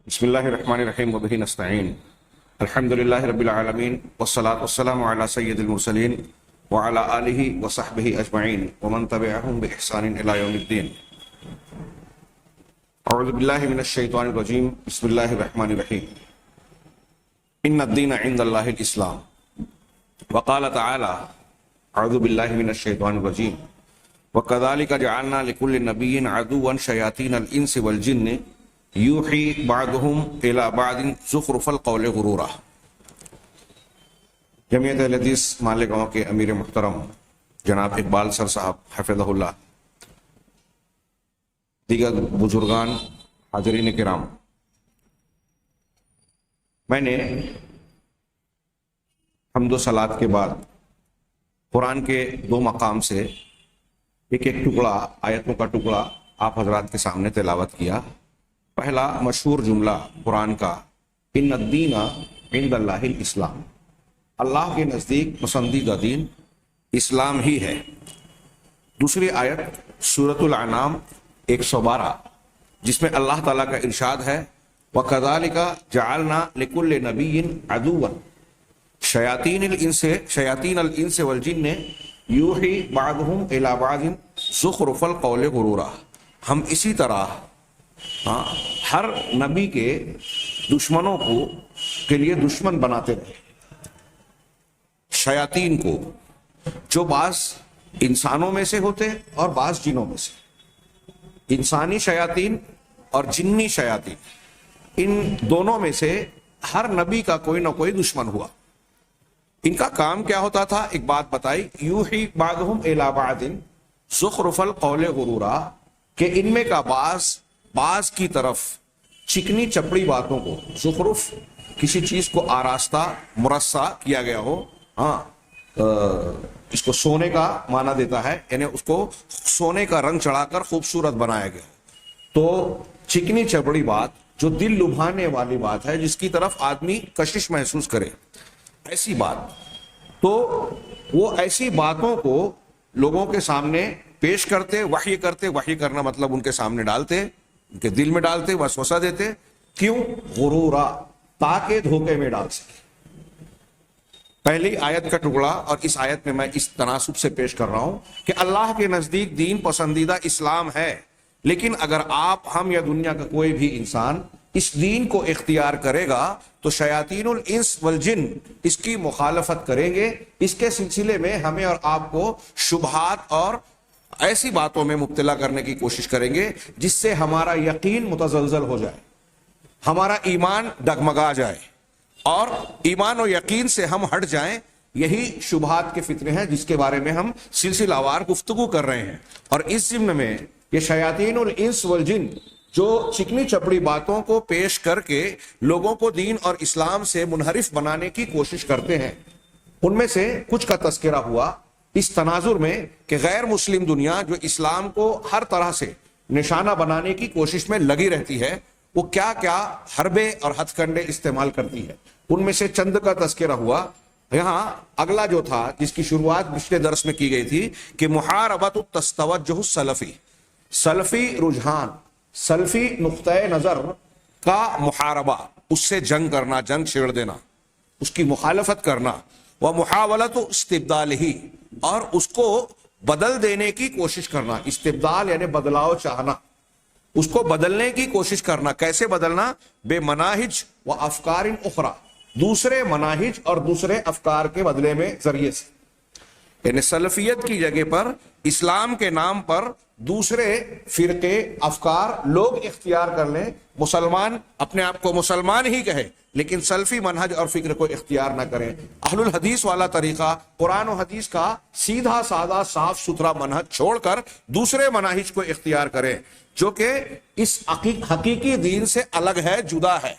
بسم اللہ الرحمن الرحیم وبہ نستعین الحمد للہ رب العالمین والصلاة والسلام علی سید المرسلین وعلی آلہ وصحبہ اجمعین ومن تبعہم بإحسان الی یوم الدین. اعوذ باللہ من الشیطان الرجیم. بسم اللہ الرحمن الرحیم. ان الدین عند اللہ الاسلام. وقال تعالی اعوذ باللہ من الشیطان الرجیم وَكَذَلِكَ جَعَلْنَا لِكُلِّ نَبِيٍّ عَدُوًّا شَيَاطِينَ الْإِنسِ وَالْجِنِّ یوحی بعضهم الی بعض زخرف القول غرورا. جمعیت اہل حدیث مالیگاؤں کے امیر محترم جناب اقبال سر صاحب حفظہ اللہ، دیگر بزرگان، حاضرین کرام، میں نے حمد و صلات کے بعد قرآن کے دو مقام سے ایک ٹکڑا، آیتوں کا ٹکڑا آپ حضرات کے سامنے تلاوت کیا. پہلا مشہور جملہ قرآن کا، ان الدین عند اللہ الاسلام، اللہ کے نزدیک پسندیدہ دین اسلام ہی ہے. دوسری آیت سورۃ الانعام 112 جس میں اللہ تعالیٰ کا ارشاد ہے وَكَذَلِكَ جَعَلْنَا لِكُلِّ نَبِيٍّ عَدُوًّا شَيَاطِينَ الْإِنسِ وَالْجِنِّ یوحی بعضهم الی بعض زخرف القول غرورا. ہم اسی طرح ہر نبی کے دشمنوں کے لیے دشمن بناتے رہے. شیاطین کو، جو بعض انسانوں میں سے ہوتے اور بعض جنوں میں سے، انسانی شیاطین اور جنی شیاطین، ان دونوں میں سے ہر نبی کا کوئی نہ کوئی دشمن ہوا. ان کا کام کیا ہوتا تھا؟ ایک بات بتائی، یوحی بعضهم الی بعض زخرف القول غرورا، کہ ان میں کا بعض کی طرف چکنی چپڑی باتوں کو، زخرف کسی چیز کو آراستہ مرصع کیا گیا ہو. اس کو سونے کا معنی دیتا ہے، یعنی اس کو سونے کا رنگ چڑھا کر خوبصورت بنایا گیا. تو چکنی چپڑی بات جو دل لبھانے والی بات ہے، جس کی طرف آدمی کشش محسوس کرے، ایسی بات. تو وہ ایسی باتوں کو لوگوں کے سامنے پیش کرتے، وحی کرتے. وحی کرنا مطلب ان کے سامنے ڈالتے، ان کے دل میں ڈالتے، وسوسہ دیتے. کیوں؟ غرورا، تاکہ دھوکے میں ڈال سکے. پہلی آیت کا ٹکڑا اور اس آیت میں اس تناسب سے پیش کر رہا ہوں کہ اللہ کے نزدیک دین پسندیدہ اسلام ہے، لیکن اگر آپ، ہم یا دنیا کا کوئی بھی انسان اس دین کو اختیار کرے گا تو شیاطین الانس والجن اس کی مخالفت کریں گے. اس کے سلسلے میں ہمیں اور آپ کو شبہات اور ایسی باتوں میں مبتلا کرنے کی کوشش کریں گے جس سے ہمارا یقین متزلزل ہو جائے، ہمارا ایمان ڈگمگا جائے اور ایمان و یقین سے ہم ہٹ جائیں. یہی شبہات کے فتنے ہیں جس کے بارے میں ہم سلسلہ وار گفتگو کر رہے ہیں. اور اس ضمن میں یہ شیاطین الانس والجن جو چکنی چپڑی باتوں کو پیش کر کے لوگوں کو دین اور اسلام سے منحرف بنانے کی کوشش کرتے ہیں، ان میں سے کچھ کا تذکرہ ہوا اس تناظر میں کہ غیر مسلم دنیا جو اسلام کو ہر طرح سے نشانہ بنانے کی کوشش میں لگی رہتی ہے، وہ کیا کیا حربے اور ہتھ کنڈے استعمال کرتی ہے. ان میں سے چند کا تذکرہ ہوا. یہاں اگلا جو تھا، جس کی شروعات پچھلے درس میں کی گئی تھی، کہ محاربۃ التوجہ السلفی، سلفی رجحان، سلفی نقطۂ نظر کا محاربہ، اس سے جنگ کرنا، جنگ چھیڑ دینا، اس کی مخالفت کرنا. ومحاولۃ استبدالہ، اور اس کو بدل دینے کی کوشش کرنا. استبدال یعنی بدلاؤ چاہنا، اس کو بدلنے کی کوشش کرنا. کیسے بدلنا؟ بے مناہج و افکار اخرى، دوسرے مناہج اور دوسرے افکار کے بدلے میں، ذریعے سے. یعنی سلفیت کی جگہ پر اسلام کے نام پر دوسرے فرقے، افکار لوگ اختیار کر لیں. مسلمان اپنے آپ کو مسلمان ہی کہے لیکن سلفی منہج اور فکر کو اختیار نہ کریں. اہل الحدیث والا طریقہ، قرآن و حدیث کا سیدھا سادہ صاف ستھرا منہج چھوڑ کر دوسرے مناہج کو اختیار کریں جو کہ اس حقیقی دین سے الگ ہے، جدا ہے،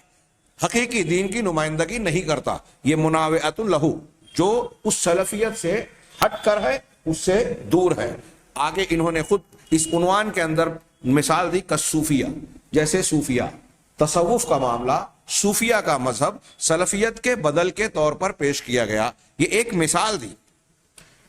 حقیقی دین کی نمائندگی نہیں کرتا. یہ مناوعۃ لہو، جو اس سلفیت سے ہٹ کر ہے، اس سے دور ہے. آگے انہوں نے خود اس عنوان کے اندر مثال دی کصوفیہ، جیسے صوفیہ، تصوف کا معاملہ، صوفیہ کا مذہب سلفیت کے بدل کے طور پر پیش کیا گیا. یہ ایک مثال دی،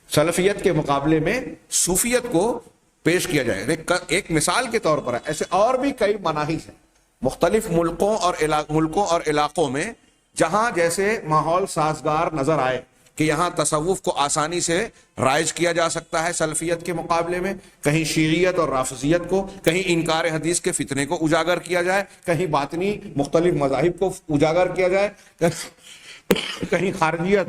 سلفیت کے مقابلے میں صوفیت کو پیش کیا جائے ایک مثال کے طور پر ہے. ایسے اور بھی کئی مناہج ہیں مختلف ملکوں اور علاقوں میں جہاں جیسے ماحول سازگار نظر آئے کہ یہاں تصوف کو آسانی سے رائج کیا جا سکتا ہے سلفیت کے مقابلے میں، کہیں شیعیت اور رافضیت کو، کہیں انکار حدیث کے فتنے کو اجاگر کیا جائے، کہیں باطنی مختلف مذاہب کو اجاگر کیا جائے، کہیں خارجیت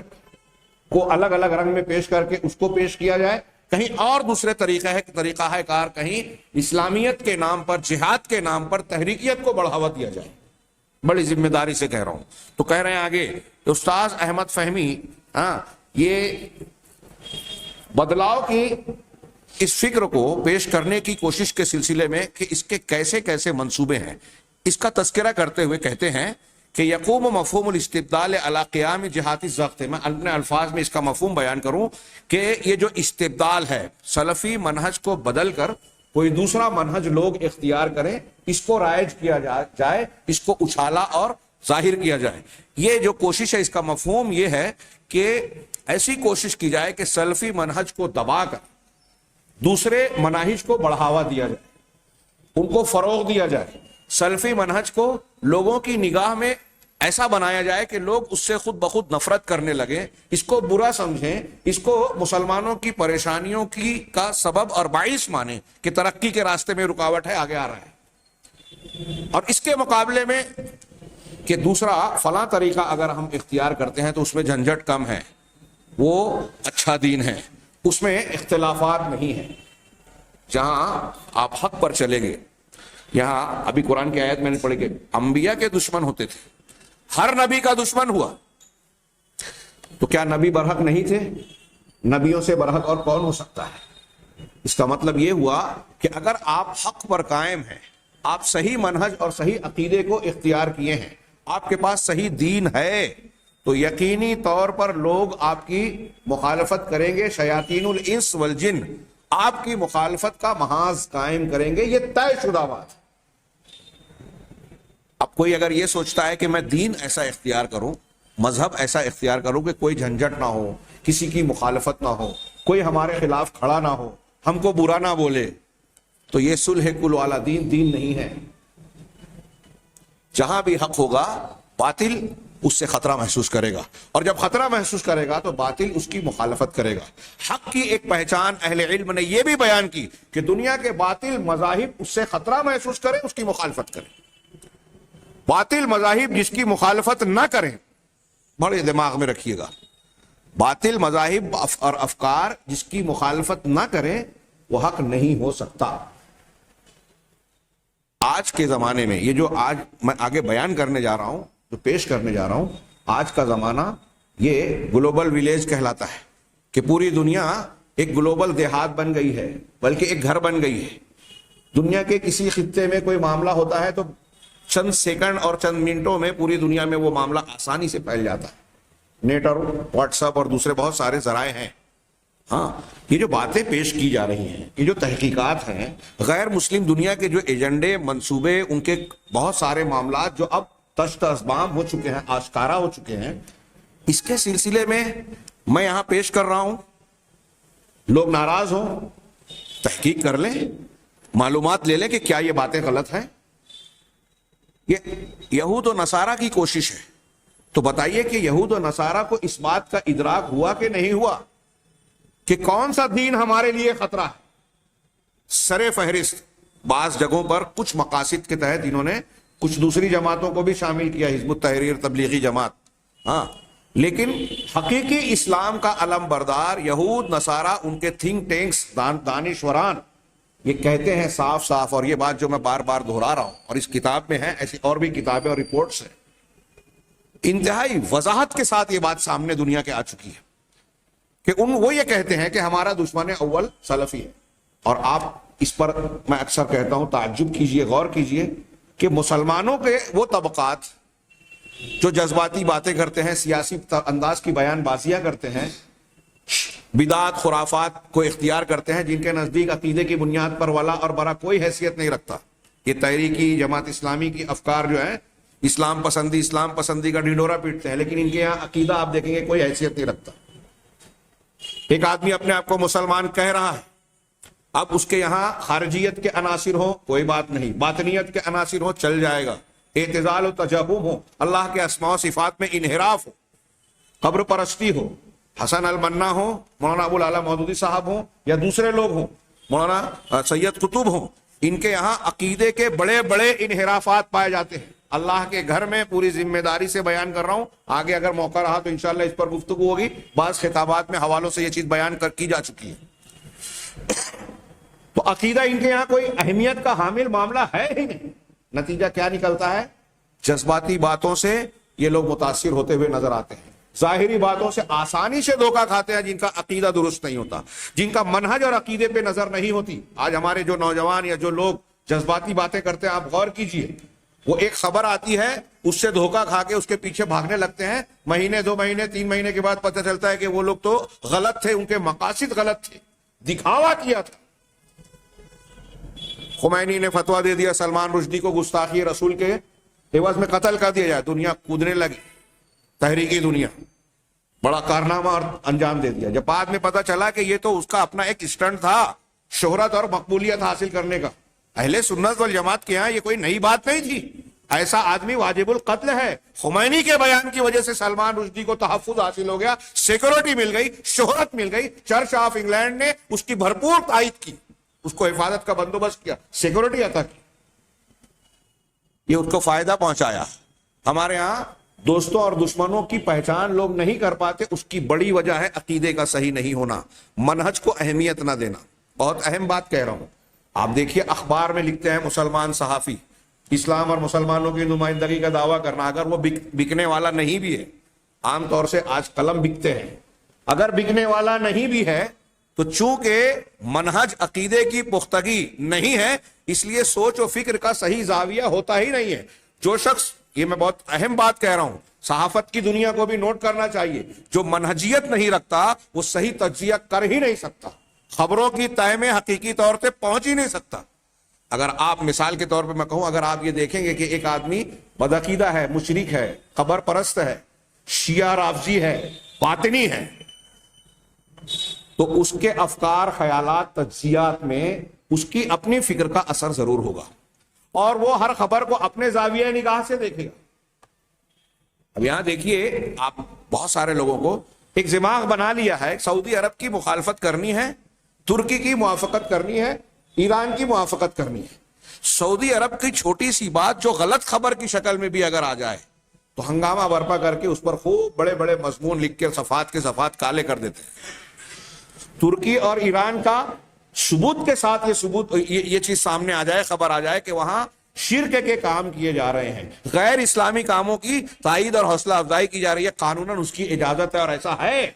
کو الگ الگ رنگ میں پیش کر کے اس کو پیش کیا جائے، کہیں اور دوسرے طریقہ کار، کہیں اسلامیت کے نام پر، جہاد کے نام پر تحریکیت کو بڑھاوا دیا جائے۔ بڑی ذمہ داری سے کہہ رہا ہوں۔ تو کہہ رہے ہیں آگے استاذ احمد فہمی یہ بدلاؤ کی اس فکر کو پیش کرنے کی کوشش کے سلسلے میں کہ اس کے کیسے کیسے منصوبے ہیں، اس کا تذکرہ کرتے ہوئے کہتے ہیں کہ یقوم مفہوم الاستبدال علی قیام جہاتی ضغط، میں اپنے الفاظ میں اس کا مفہوم بیان کروں کہ یہ جو استبدال ہے، سلفی منہج کو بدل کر کوئی دوسرا منہج لوگ اختیار کریں، اس کو رائج کیا جائے، اس کو اچھالا اور ظاہر کیا جائے، یہ جو کوشش ہے اس کا مفہوم یہ ہے کہ ایسی کوشش کی جائے کہ سلفی منہج کو دبا کر دوسرے مناہج کو بڑھاوا دیا جائے، ان کو فروغ دیا جائے، سلفی منہج کو لوگوں کی نگاہ میں ایسا بنایا جائے کہ لوگ اس سے خود بخود نفرت کرنے لگے، اس کو برا سمجھیں، اس کو مسلمانوں کی پریشانیوں کا سبب اور باعث مانیں کہ ترقی کے راستے میں رکاوٹ ہے، آگے آ رہا ہے۔ اور اس کے مقابلے میں کہ دوسرا فلاں طریقہ اگر ہم اختیار کرتے ہیں تو اس میں جھنجھٹ کم ہے، وہ اچھا دین ہے، اس میں اختلافات نہیں ہیں، جہاں آپ حق پر چلیں گے۔ یہاں ابھی قرآن کی آیت میں نے پڑھی کہ انبیاء کے دشمن ہوتے تھے، ہر نبی کا دشمن ہوا، تو کیا نبی برحق نہیں تھے؟ نبیوں سے برحق اور کون ہو سکتا ہے؟ اس کا مطلب یہ ہوا کہ اگر آپ حق پر قائم ہیں، آپ صحیح منہج اور صحیح عقیدے کو اختیار کیے ہیں، آپ کے پاس صحیح دین ہے، تو یقینی طور پر لوگ آپ کی مخالفت کریں گے، شیاطین الانس والجن آپ کی مخالفت کا محاذ قائم کریں گے، یہ طے شدہ بات ہے۔ اب کوئی اگر یہ سوچتا ہے کہ میں دین ایسا اختیار کروں، مذہب ایسا اختیار کروں کہ کوئی جھنجھٹ نہ ہو، کسی کی مخالفت نہ ہو، کوئی ہمارے خلاف کھڑا نہ ہو، ہم کو برا نہ بولے، تو یہ صلح کل والا دین نہیں ہے۔ جہاں بھی حق ہوگا باطل اس سے خطرہ محسوس کرے گا، اور جب خطرہ محسوس کرے گا تو باطل اس کی مخالفت کرے گا۔ حق کی ایک پہچان اہل علم نے یہ بھی بیان کی کہ دنیا کے باطل مذاہب اس سے خطرہ محسوس کریں، اس کی مخالفت کریں۔ باطل مذاہب جس کی مخالفت نہ کریں، بڑے دماغ میں رکھیے گا، باطل مذاہب اور افکار جس کی مخالفت نہ کریں وہ حق نہیں ہو سکتا۔ آج کے زمانے میں یہ جو آج میں آگے بیان کرنے جا رہا ہوں، جو پیش کرنے جا رہا ہوں، آج کا زمانہ یہ گلوبل ویلیج کہلاتا ہے کہ پوری دنیا ایک گلوبل دیہات بن گئی ہے، بلکہ ایک گھر بن گئی ہے۔ دنیا کے کسی خطے میں کوئی معاملہ ہوتا ہے تو چند سیکنڈ اور چند منٹوں میں پوری دنیا میں وہ معاملہ آسانی سے پھیل جاتا ہے۔ نیٹ اور واٹس ایپ اور دوسرے بہت سارے ذرائع ہیں۔ ہاں، یہ جو باتیں پیش کی جا رہی ہیں، یہ جو تحقیقات ہیں، غیر مسلم دنیا کے جو ایجنڈے، منصوبے، ان کے بہت سارے معاملات جو اب تشت اسبام ہو چکے ہیں، آشکارا ہو چکے ہیں، اس کے سلسلے میں میں یہاں پیش کر رہا ہوں۔ لوگ ناراض ہوں، تحقیق کر لیں، معلومات لے لیں کہ کیا یہ باتیں غلط ہیں۔ یہ یہود و نصارہ کی کوشش ہے، تو بتائیے کہ یہود و نصارہ کو اس بات کا ادراک ہوا کہ نہیں ہوا کہ کون سا دین ہمارے لیے خطرہ ہے؟ سر فہرست بعض جگہوں پر کچھ مقاصد کے تحت انہوں نے کچھ دوسری جماعتوں کو بھی شامل کیا، حزب التحریر، تبلیغی جماعت، ہاں، لیکن حقیقی اسلام کا علم بردار یہود نصارہ، ان کے تھنک ٹینکس، دانشوران یہ کہتے ہیں صاف صاف، اور یہ بات جو میں بار بار دہرا رہا ہوں اور اس کتاب میں ہے، ایسی اور بھی کتابیں اور رپورٹس ہیں، انتہائی وضاحت کے ساتھ یہ بات سامنے دنیا کے آ چکی ہے کہ وہ یہ کہتے ہیں کہ ہمارا دشمن اول سلفی ہے۔ اور آپ اس پر میں اکثر کہتا ہوں تعجب کیجئے، غور کیجئے کہ مسلمانوں کے وہ طبقات جو جذباتی باتیں کرتے ہیں، سیاسی انداز کی بیان بازیاں کرتے ہیں، بدعات خرافات کو اختیار کرتے ہیں، جن کے نزدیک عقیدے کی بنیاد پر ولا اور برا کوئی حیثیت نہیں رکھتا، یہ تحریکی جماعت اسلامی کی افکار جو ہیں اسلام پسندی کا ڈھنڈورا پیٹتے ہیں، لیکن ان کے یہاں عقیدہ آپ دیکھیں گے کوئی حیثیت نہیں رکھتا۔ ایک آدمی اپنے آپ کو مسلمان کہہ رہا ہے، اب اس کے یہاں خارجیت کے عناصر ہوں کوئی بات نہیں، باطنیت کے عناصر ہوں چل جائے گا، اعتزال و تجہم ہو، اللہ کے اسماء و صفات میں انحراف ہو، قبر پرستی ہو، حسن المنا ہو، مولانا ابو العلا مودودی صاحب ہوں یا دوسرے لوگ ہوں، مولانا سید قطب ہوں، ان کے یہاں عقیدے کے بڑے بڑے انحرافات پائے جاتے ہیں۔ اللہ کے گھر میں پوری ذمہ داری سے بیان کر رہا ہوں، آگے اگر موقع رہا تو انشاءاللہ اس پر گفتگو ہوگی، بعض خطابات میں حوالوں سے یہ چیز بیان کی جا چکی ہے۔ تو عقیدہ ان کے یہاں کوئی اہمیت کا حامل معاملہ ہے ہی نہیں۔ نتیجہ کیا نکلتا ہے؟ جذباتی باتوں سے یہ لوگ متاثر ہوتے ہوئے نظر آتے ہیں، ظاہری باتوں سے آسانی سے دھوکہ کھاتے ہیں، جن کا عقیدہ درست نہیں ہوتا، جن کا منہج اور عقیدے پہ نظر نہیں ہوتی۔ آج ہمارے جو نوجوان یا جو لوگ جذباتی باتیں کرتے ہیں، آپ غور کیجئے، وہ ایک خبر آتی ہے، اس سے دھوکہ کھا کے اس کے پیچھے بھاگنے لگتے ہیں، مہینے 2 مہینے 3 مہینے کے بعد پتہ چلتا ہے کہ وہ لوگ تو غلط تھے، ان کے مقاصد غلط تھے، دکھاوا کیا تھا۔ خمینی نے فتویٰ دے دیا سلمان رشدی کو گستاخی رسول کے عوض میں قتل کر دیا جائے، دنیا کودنے لگی، تحریکی دنیا، بڑا کارنامہ اور انجام دے دیا۔ جب بعد میں پتہ چلا کہ یہ تو اس کا اپنا ایک اسٹنٹ تھا شہرت اور مقبولیت حاصل کرنے کا، اہل سنت والجماعت کے ہاں یہ کوئی نئی بات نہیں تھی، ایسا آدمی واجب القتل ہے۔ خمینی کے بیان کی وجہ سے سلمان رشدی کو تحفظ حاصل ہو گیا، سیکورٹی مل گئی، شہرت مل گئی، چرچ آف انگلینڈ نے اس کی بھرپور تائید کی، اس کو حفاظت کا بندوبست کیا، سیکورٹی عطا کی، یہ اس کو فائدہ پہنچایا۔ ہمارے ہاں دوستوں اور دشمنوں کی پہچان لوگ نہیں کر پاتے، اس کی بڑی وجہ ہے عقیدے کا صحیح نہیں ہونا، منہج کو اہمیت نہ دینا۔ بہت اہم بات کہہ رہا ہوں، آپ دیکھیے اخبار میں لکھتے ہیں مسلمان صحافی، اسلام اور مسلمانوں کی نمائندگی کا دعویٰ کرنا، اگر وہ بکنے والا نہیں بھی ہے، عام طور سے آج قلم بکتے ہیں، اگر بکنے والا نہیں بھی ہے تو چونکہ منہج عقیدے کی پختگی نہیں ہے، اس لیے سوچ و فکر کا صحیح زاویہ ہوتا ہی نہیں ہے۔ جو شخص، یہ میں بہت اہم بات کہہ رہا ہوں، صحافت کی دنیا کو بھی نوٹ کرنا چاہیے، جو منہجیت نہیں رکھتا وہ صحیح تجزیہ کر ہی نہیں سکتا، خبروں کی تہ میں حقیقی طور پہ پہنچ ہی نہیں سکتا۔ اگر آپ مثال کے طور پہ میں کہوں، اگر آپ یہ دیکھیں گے کہ ایک آدمی بدعقیدہ ہے، مشرک ہے، قبر پرست ہے، شیعہ رافضی ہے، باطنی ہے، تو اس کے افکار، خیالات، تجزیات میں اس کی اپنی فکر کا اثر ضرور ہوگا، اور وہ ہر خبر کو اپنے زاویہ نگاہ سے دیکھے گا۔ اب یہاں دیکھیے، آپ بہت سارے لوگوں کو ایک دماغ بنا لیا ہے، سعودی عرب کی مخالفت کرنی ہے، ترکی کی موافقت کرنی ہے، ایران کی موافقت کرنی ہے۔ سعودی عرب کی چھوٹی سی بات جو غلط خبر کی شکل میں بھی اگر آ جائے تو ہنگامہ برپا کر کے اس پر خوب بڑے بڑے مضمون لکھ کے صفحات کے صفحات کالے کر دیتے ہیں۔ ترکی اور ایران کا ثبوت کے ساتھ یہ چیز سامنے آ جائے، خبر آ جائے کہ وہاں شرک کے کام کیے جا رہے ہیں، غیر اسلامی کاموں کی تائید اور حوصلہ افزائی کی جا رہی ہے، قانوناً اس کی اجازت ہے، اور ایسا ہے۔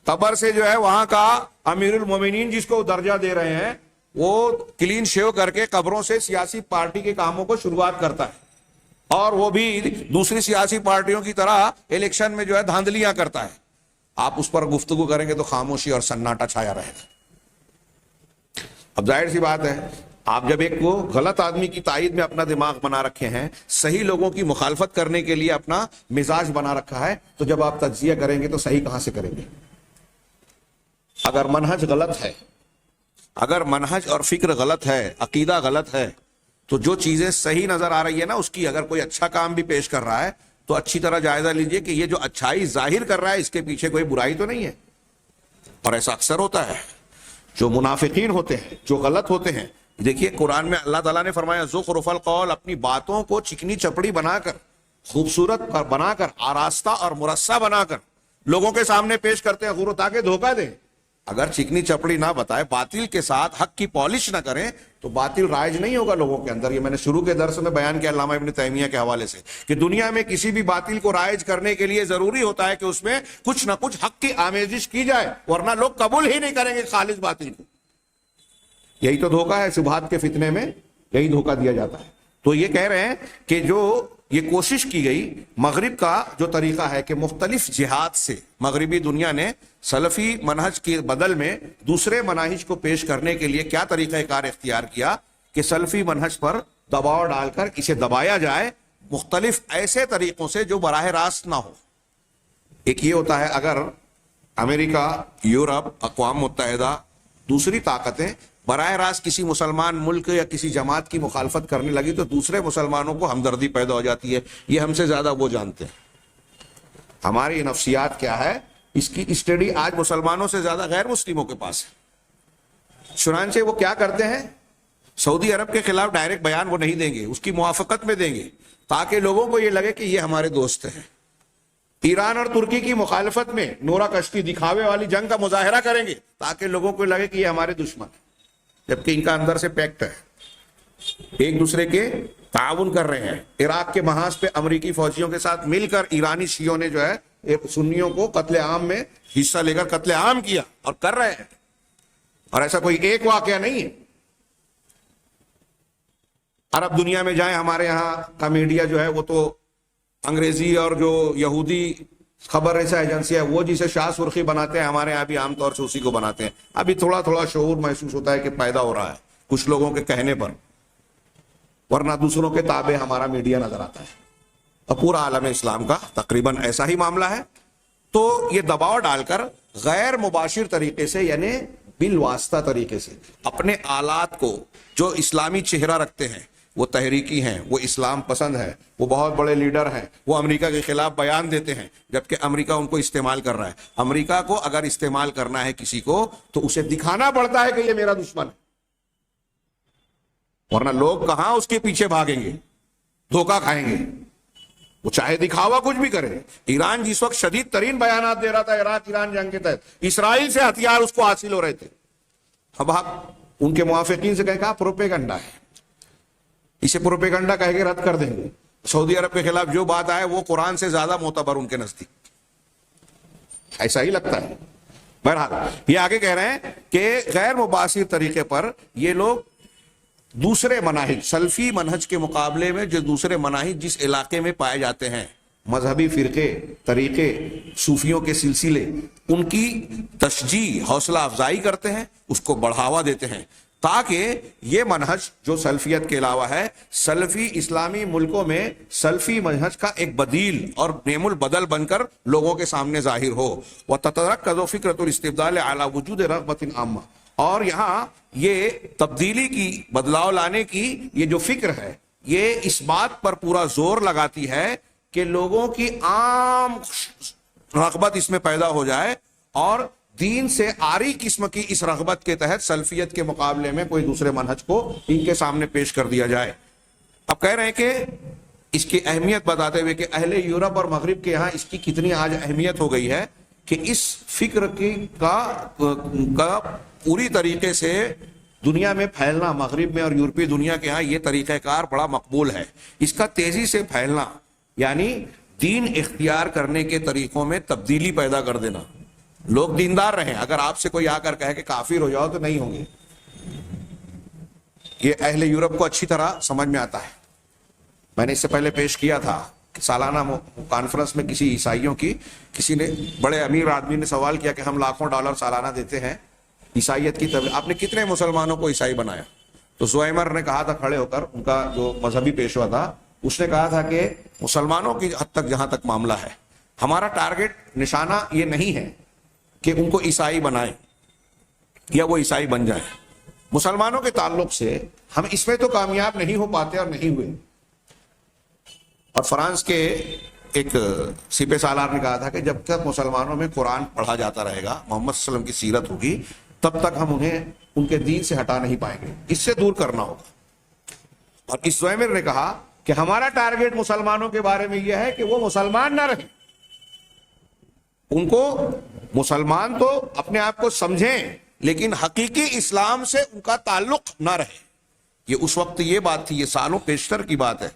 قبر سے جو ہے وہاں کا امیر المومنین جس کو درجہ دے رہے ہیں، وہ کلین شیو کر کے قبروں سے سیاسی پارٹی کے کاموں کو شروعات کرتا ہے، اور وہ بھی دوسری سیاسی پارٹیوں کی طرح الیکشن میں جو ہے دھاندلیاں کرتا ہے۔ آپ اس پر گفتگو کریں گے تو خاموشی اور سناٹا چھایا رہے گا۔ اب ظاہر سی بات ہے، آپ جب ایک کو غلط آدمی کی تائید میں اپنا دماغ بنا رکھے ہیں، صحیح لوگوں کی مخالفت کرنے کے لیے اپنا مزاج بنا رکھا ہے، تو جب آپ تجزیہ کریں گے تو صحیح کہاں سے کریں گے؟ اگر منہج غلط ہے، اگر منہج اور فکر غلط ہے، عقیدہ غلط ہے، تو جو چیزیں صحیح نظر آ رہی ہے نا، اس کی اگر کوئی اچھا کام بھی پیش کر رہا ہے تو اچھی طرح جائزہ لیجئے کہ یہ جو اچھائی ظاہر کر رہا ہے اس کے پیچھے کوئی برائی تو نہیں ہے۔ اور ایسا اکثر ہوتا ہے، جو منافقین ہوتے ہیں، جو غلط ہوتے ہیں، دیکھیے قرآن میں اللہ تعالیٰ نے فرمایا زخرف القول، اپنی باتوں کو چکنی چپڑی بنا کر، خوبصورت بنا کر، آراستہ اور مرصع بنا کر لوگوں کے سامنے پیش کرتے ہیں، غرور تاکہ دھوکہ دیں۔ اگر چکنی چپڑی نہ بتائے، باطل کے ساتھ حق کی پالش نہ کریں تو باطل رائج نہیں ہوگا لوگوں کے اندر۔ یہ میں نے شروع کے درس میں بیان کیا علامہ ابن تیمیہ کے حوالے سے، کہ دنیا میں کسی بھی باطل کو رائج کرنے کے لیے ضروری ہوتا ہے کہ اس میں کچھ نہ کچھ حق کی آمیزش کی جائے، ورنہ لوگ قبول ہی نہیں کریں گے خالص باطل کو۔ یہی تو دھوکہ ہے، شبہات کے فتنے میں یہی دھوکہ دیا جاتا ہے۔ تو یہ کہہ رہے ہیں کہ جو یہ کوشش کی گئی، مغرب کا جو طریقہ ہے کہ مختلف جہات سے مغربی دنیا نے سلفی منہج کے بدل میں دوسرے مناہج کو پیش کرنے کے لیے کیا طریقہ کار اختیار کیا کہ سلفی منہج پر دباؤ ڈال کر اسے دبایا جائے مختلف ایسے طریقوں سے جو براہ راست نہ ہو۔ ایک یہ ہوتا ہے، اگر امریکہ، یورپ، اقوام متحدہ دوسری طاقتیں براہ راست کسی مسلمان ملک یا کسی جماعت کی مخالفت کرنے لگی تو دوسرے مسلمانوں کو ہمدردی پیدا ہو جاتی ہے. یہ ہم سے زیادہ وہ جانتے ہیں ہماری نفسیات کیا ہے. اس کی اسٹڈی آج مسلمانوں سے زیادہ غیر مسلموں کے پاس ہے. چنانچہ وہ کیا کرتے ہیں, سعودی عرب کے خلاف ڈائریکٹ بیان وہ نہیں دیں گے, اس کی موافقت میں دیں گے تاکہ لوگوں کو یہ لگے کہ یہ ہمارے دوست ہیں. ایران اور ترکی کی مخالفت میں نورا کشتی دکھاوے والی جنگ کا مظاہرہ کریں گے تاکہ لوگوں کو لگے کہ یہ ہمارے دشمن ہیں, جبکہ ان کا اندر سے پیکٹ ہے, ایک دوسرے کے تعاون کر رہے ہیں. عراق کے محاذ پہ امریکی فوجیوں کے ساتھ مل کر ایرانی شیعوں نے جو ہے سنیوں کو قتل عام میں حصہ لے کر قتل عام کیا اور کر رہے ہیں. اور ایسا کوئی ایک واقعہ نہیں ہے. عرب دنیا میں جائیں, ہمارے یہاں کا میڈیا جو ہے وہ تو انگریزی اور جو یہودی خبر رساں ایجنسی ہے وہ جسے شاہ سرخی بناتے ہیں, ہمارے یہاں بھی عام طور سے اسی کو بناتے ہیں. ابھی تھوڑا تھوڑا شعور محسوس ہوتا ہے کہ پیدا ہو رہا ہے کچھ لوگوں کے کہنے پر, ورنہ دوسروں کے تابع ہمارا میڈیا نظر آتا ہے. اور پورا عالم اسلام کا تقریباً ایسا ہی معاملہ ہے. تو یہ دباؤ ڈال کر غیر مباشر طریقے سے یعنی بالواسطہ طریقے سے اپنے آلات کو جو اسلامی چہرہ رکھتے ہیں, وہ تحریکی ہیں, وہ اسلام پسند ہیں, وہ بہت بڑے لیڈر ہیں, وہ امریکہ کے خلاف بیان دیتے ہیں, جبکہ امریکہ ان کو استعمال کر رہا ہے. امریکہ کو اگر استعمال کرنا ہے کسی کو تو اسے دکھانا پڑتا ہے کہ یہ میرا دشمن ہے, ورنہ لوگ کہاں اس کے پیچھے بھاگیں گے, دھوکہ کھائیں گے. وہ چاہے دکھاوا کچھ بھی کرے. ایران جس وقت شدید ترین بیانات دے رہا تھا عراق ایران جنگ کے تحت, اسرائیل سے ہتھیار اس کو حاصل ہو رہے تھے. اب آپ ان کے موافقین سے کہا پروپیگنڈا ہے, اسے پروپیگنڈا کہہ کے رد کر دیں گے. سعودی عرب کے خلاف جو بات آئے وہ قرآن سے زیادہ معتبر ان کے نزدیک, ایسا ہی لگتا ہے. بہرحال یہ آگے کہہ رہے ہیں کہ غیر مباشر طریقے پر یہ لوگ دوسرے مناہج, سلفی منہج کے مقابلے میں جو دوسرے مناہج جس علاقے میں پائے جاتے ہیں, مذہبی فرقے, طریقے, صوفیوں کے سلسلے, ان کی تشجیع حوصلہ افزائی کرتے ہیں, اس کو بڑھاوا دیتے ہیں تاکہ یہ منہج جو سلفیت کے علاوہ ہے, سلفی اسلامی ملکوں میں سلفی منہج کا ایک بدیل اور نعم البدل بن کر لوگوں کے سامنے ظاہر ہو. وَتَتَرَكَّزُ فِكْرَةُ الْاِسْتِبْدَالِ عَلَى وُجُودِ رَغْبَةٍ عَامَّةٍ, اور یہاں یہ تبدیلی کی, بدلاؤ لانے کی یہ جو فکر ہے یہ اس بات پر پورا زور لگاتی ہے کہ لوگوں کی عام رغبت اس میں پیدا ہو جائے اور دین سے آری قسم کی اس رغبت کے تحت سلفیت کے مقابلے میں کوئی دوسرے منہج کو ان کے سامنے پیش کر دیا جائے. اب کہہ رہے ہیں کہ اس کی اہمیت بتاتے ہوئے کہ اہل یورپ اور مغرب کے یہاں اس کی کتنی آج اہمیت ہو گئی ہے کہ اس فکر کی کا پوری طریقے سے دنیا میں پھیلنا, مغرب میں اور یورپی دنیا کے ہاں یہ طریقہ کار بڑا مقبول ہے. اس کا تیزی سے پھیلنا یعنی دین اختیار کرنے کے طریقوں میں تبدیلی پیدا کر دینا. لوگ دیندار رہیں, اگر آپ سے کوئی آ کر کہے کہ کافر ہو جاؤ تو نہیں ہوں گے. یہ اہل یورپ کو اچھی طرح سمجھ میں آتا ہے. میں نے اس سے پہلے پیش کیا تھا کہ سالانہ کانفرنس میں کسی عیسائیوں کی کسی نے, بڑے امیر آدمی نے سوال کیا کہ ہم لاکھوں ڈالر سالانہ دیتے ہیں عیسائیت کی تبلیغ, آپ نے کتنے مسلمانوں کو عیسائی بنایا؟ تو زویمر نے کہا تھا کھڑے ہو کر, ان کا جو مذہبی پیشوا تھا, اس نے کہا تھا کہ مسلمانوں کی حد تک جہاں تک معاملہ ہے, ہمارا ٹارگٹ نشانہ یہ نہیں ہے کہ ان کو عیسائی بنائیں یا وہ عیسائی بن جائیں. مسلمانوں کے تعلق سے ہم اس میں تو کامیاب نہیں ہو پاتے اور نہیں ہوئے. اور فرانس کے ایک سپہ سالار نے کہا تھا کہ جب تک مسلمانوں میں قرآن پڑھا جاتا رہے گا, محمد صلی اللہ علیہ وسلم کی سیرت ہوگی, تب تک ہم انہیں ان کے دین سے ہٹا نہیں پائیں گے, اس سے دور کرنا ہوگا. اور اس زویمر نے کہا کہ ہمارا ٹارگٹ مسلمانوں کے بارے میں یہ ہے کہ وہ مسلمان نہ رہیں, ان کو مسلمان تو اپنے آپ کو سمجھیں لیکن حقیقی اسلام سے ان کا تعلق نہ رہے. یہ اس وقت یہ بات تھی, یہ سالوں پیشتر کی بات ہے,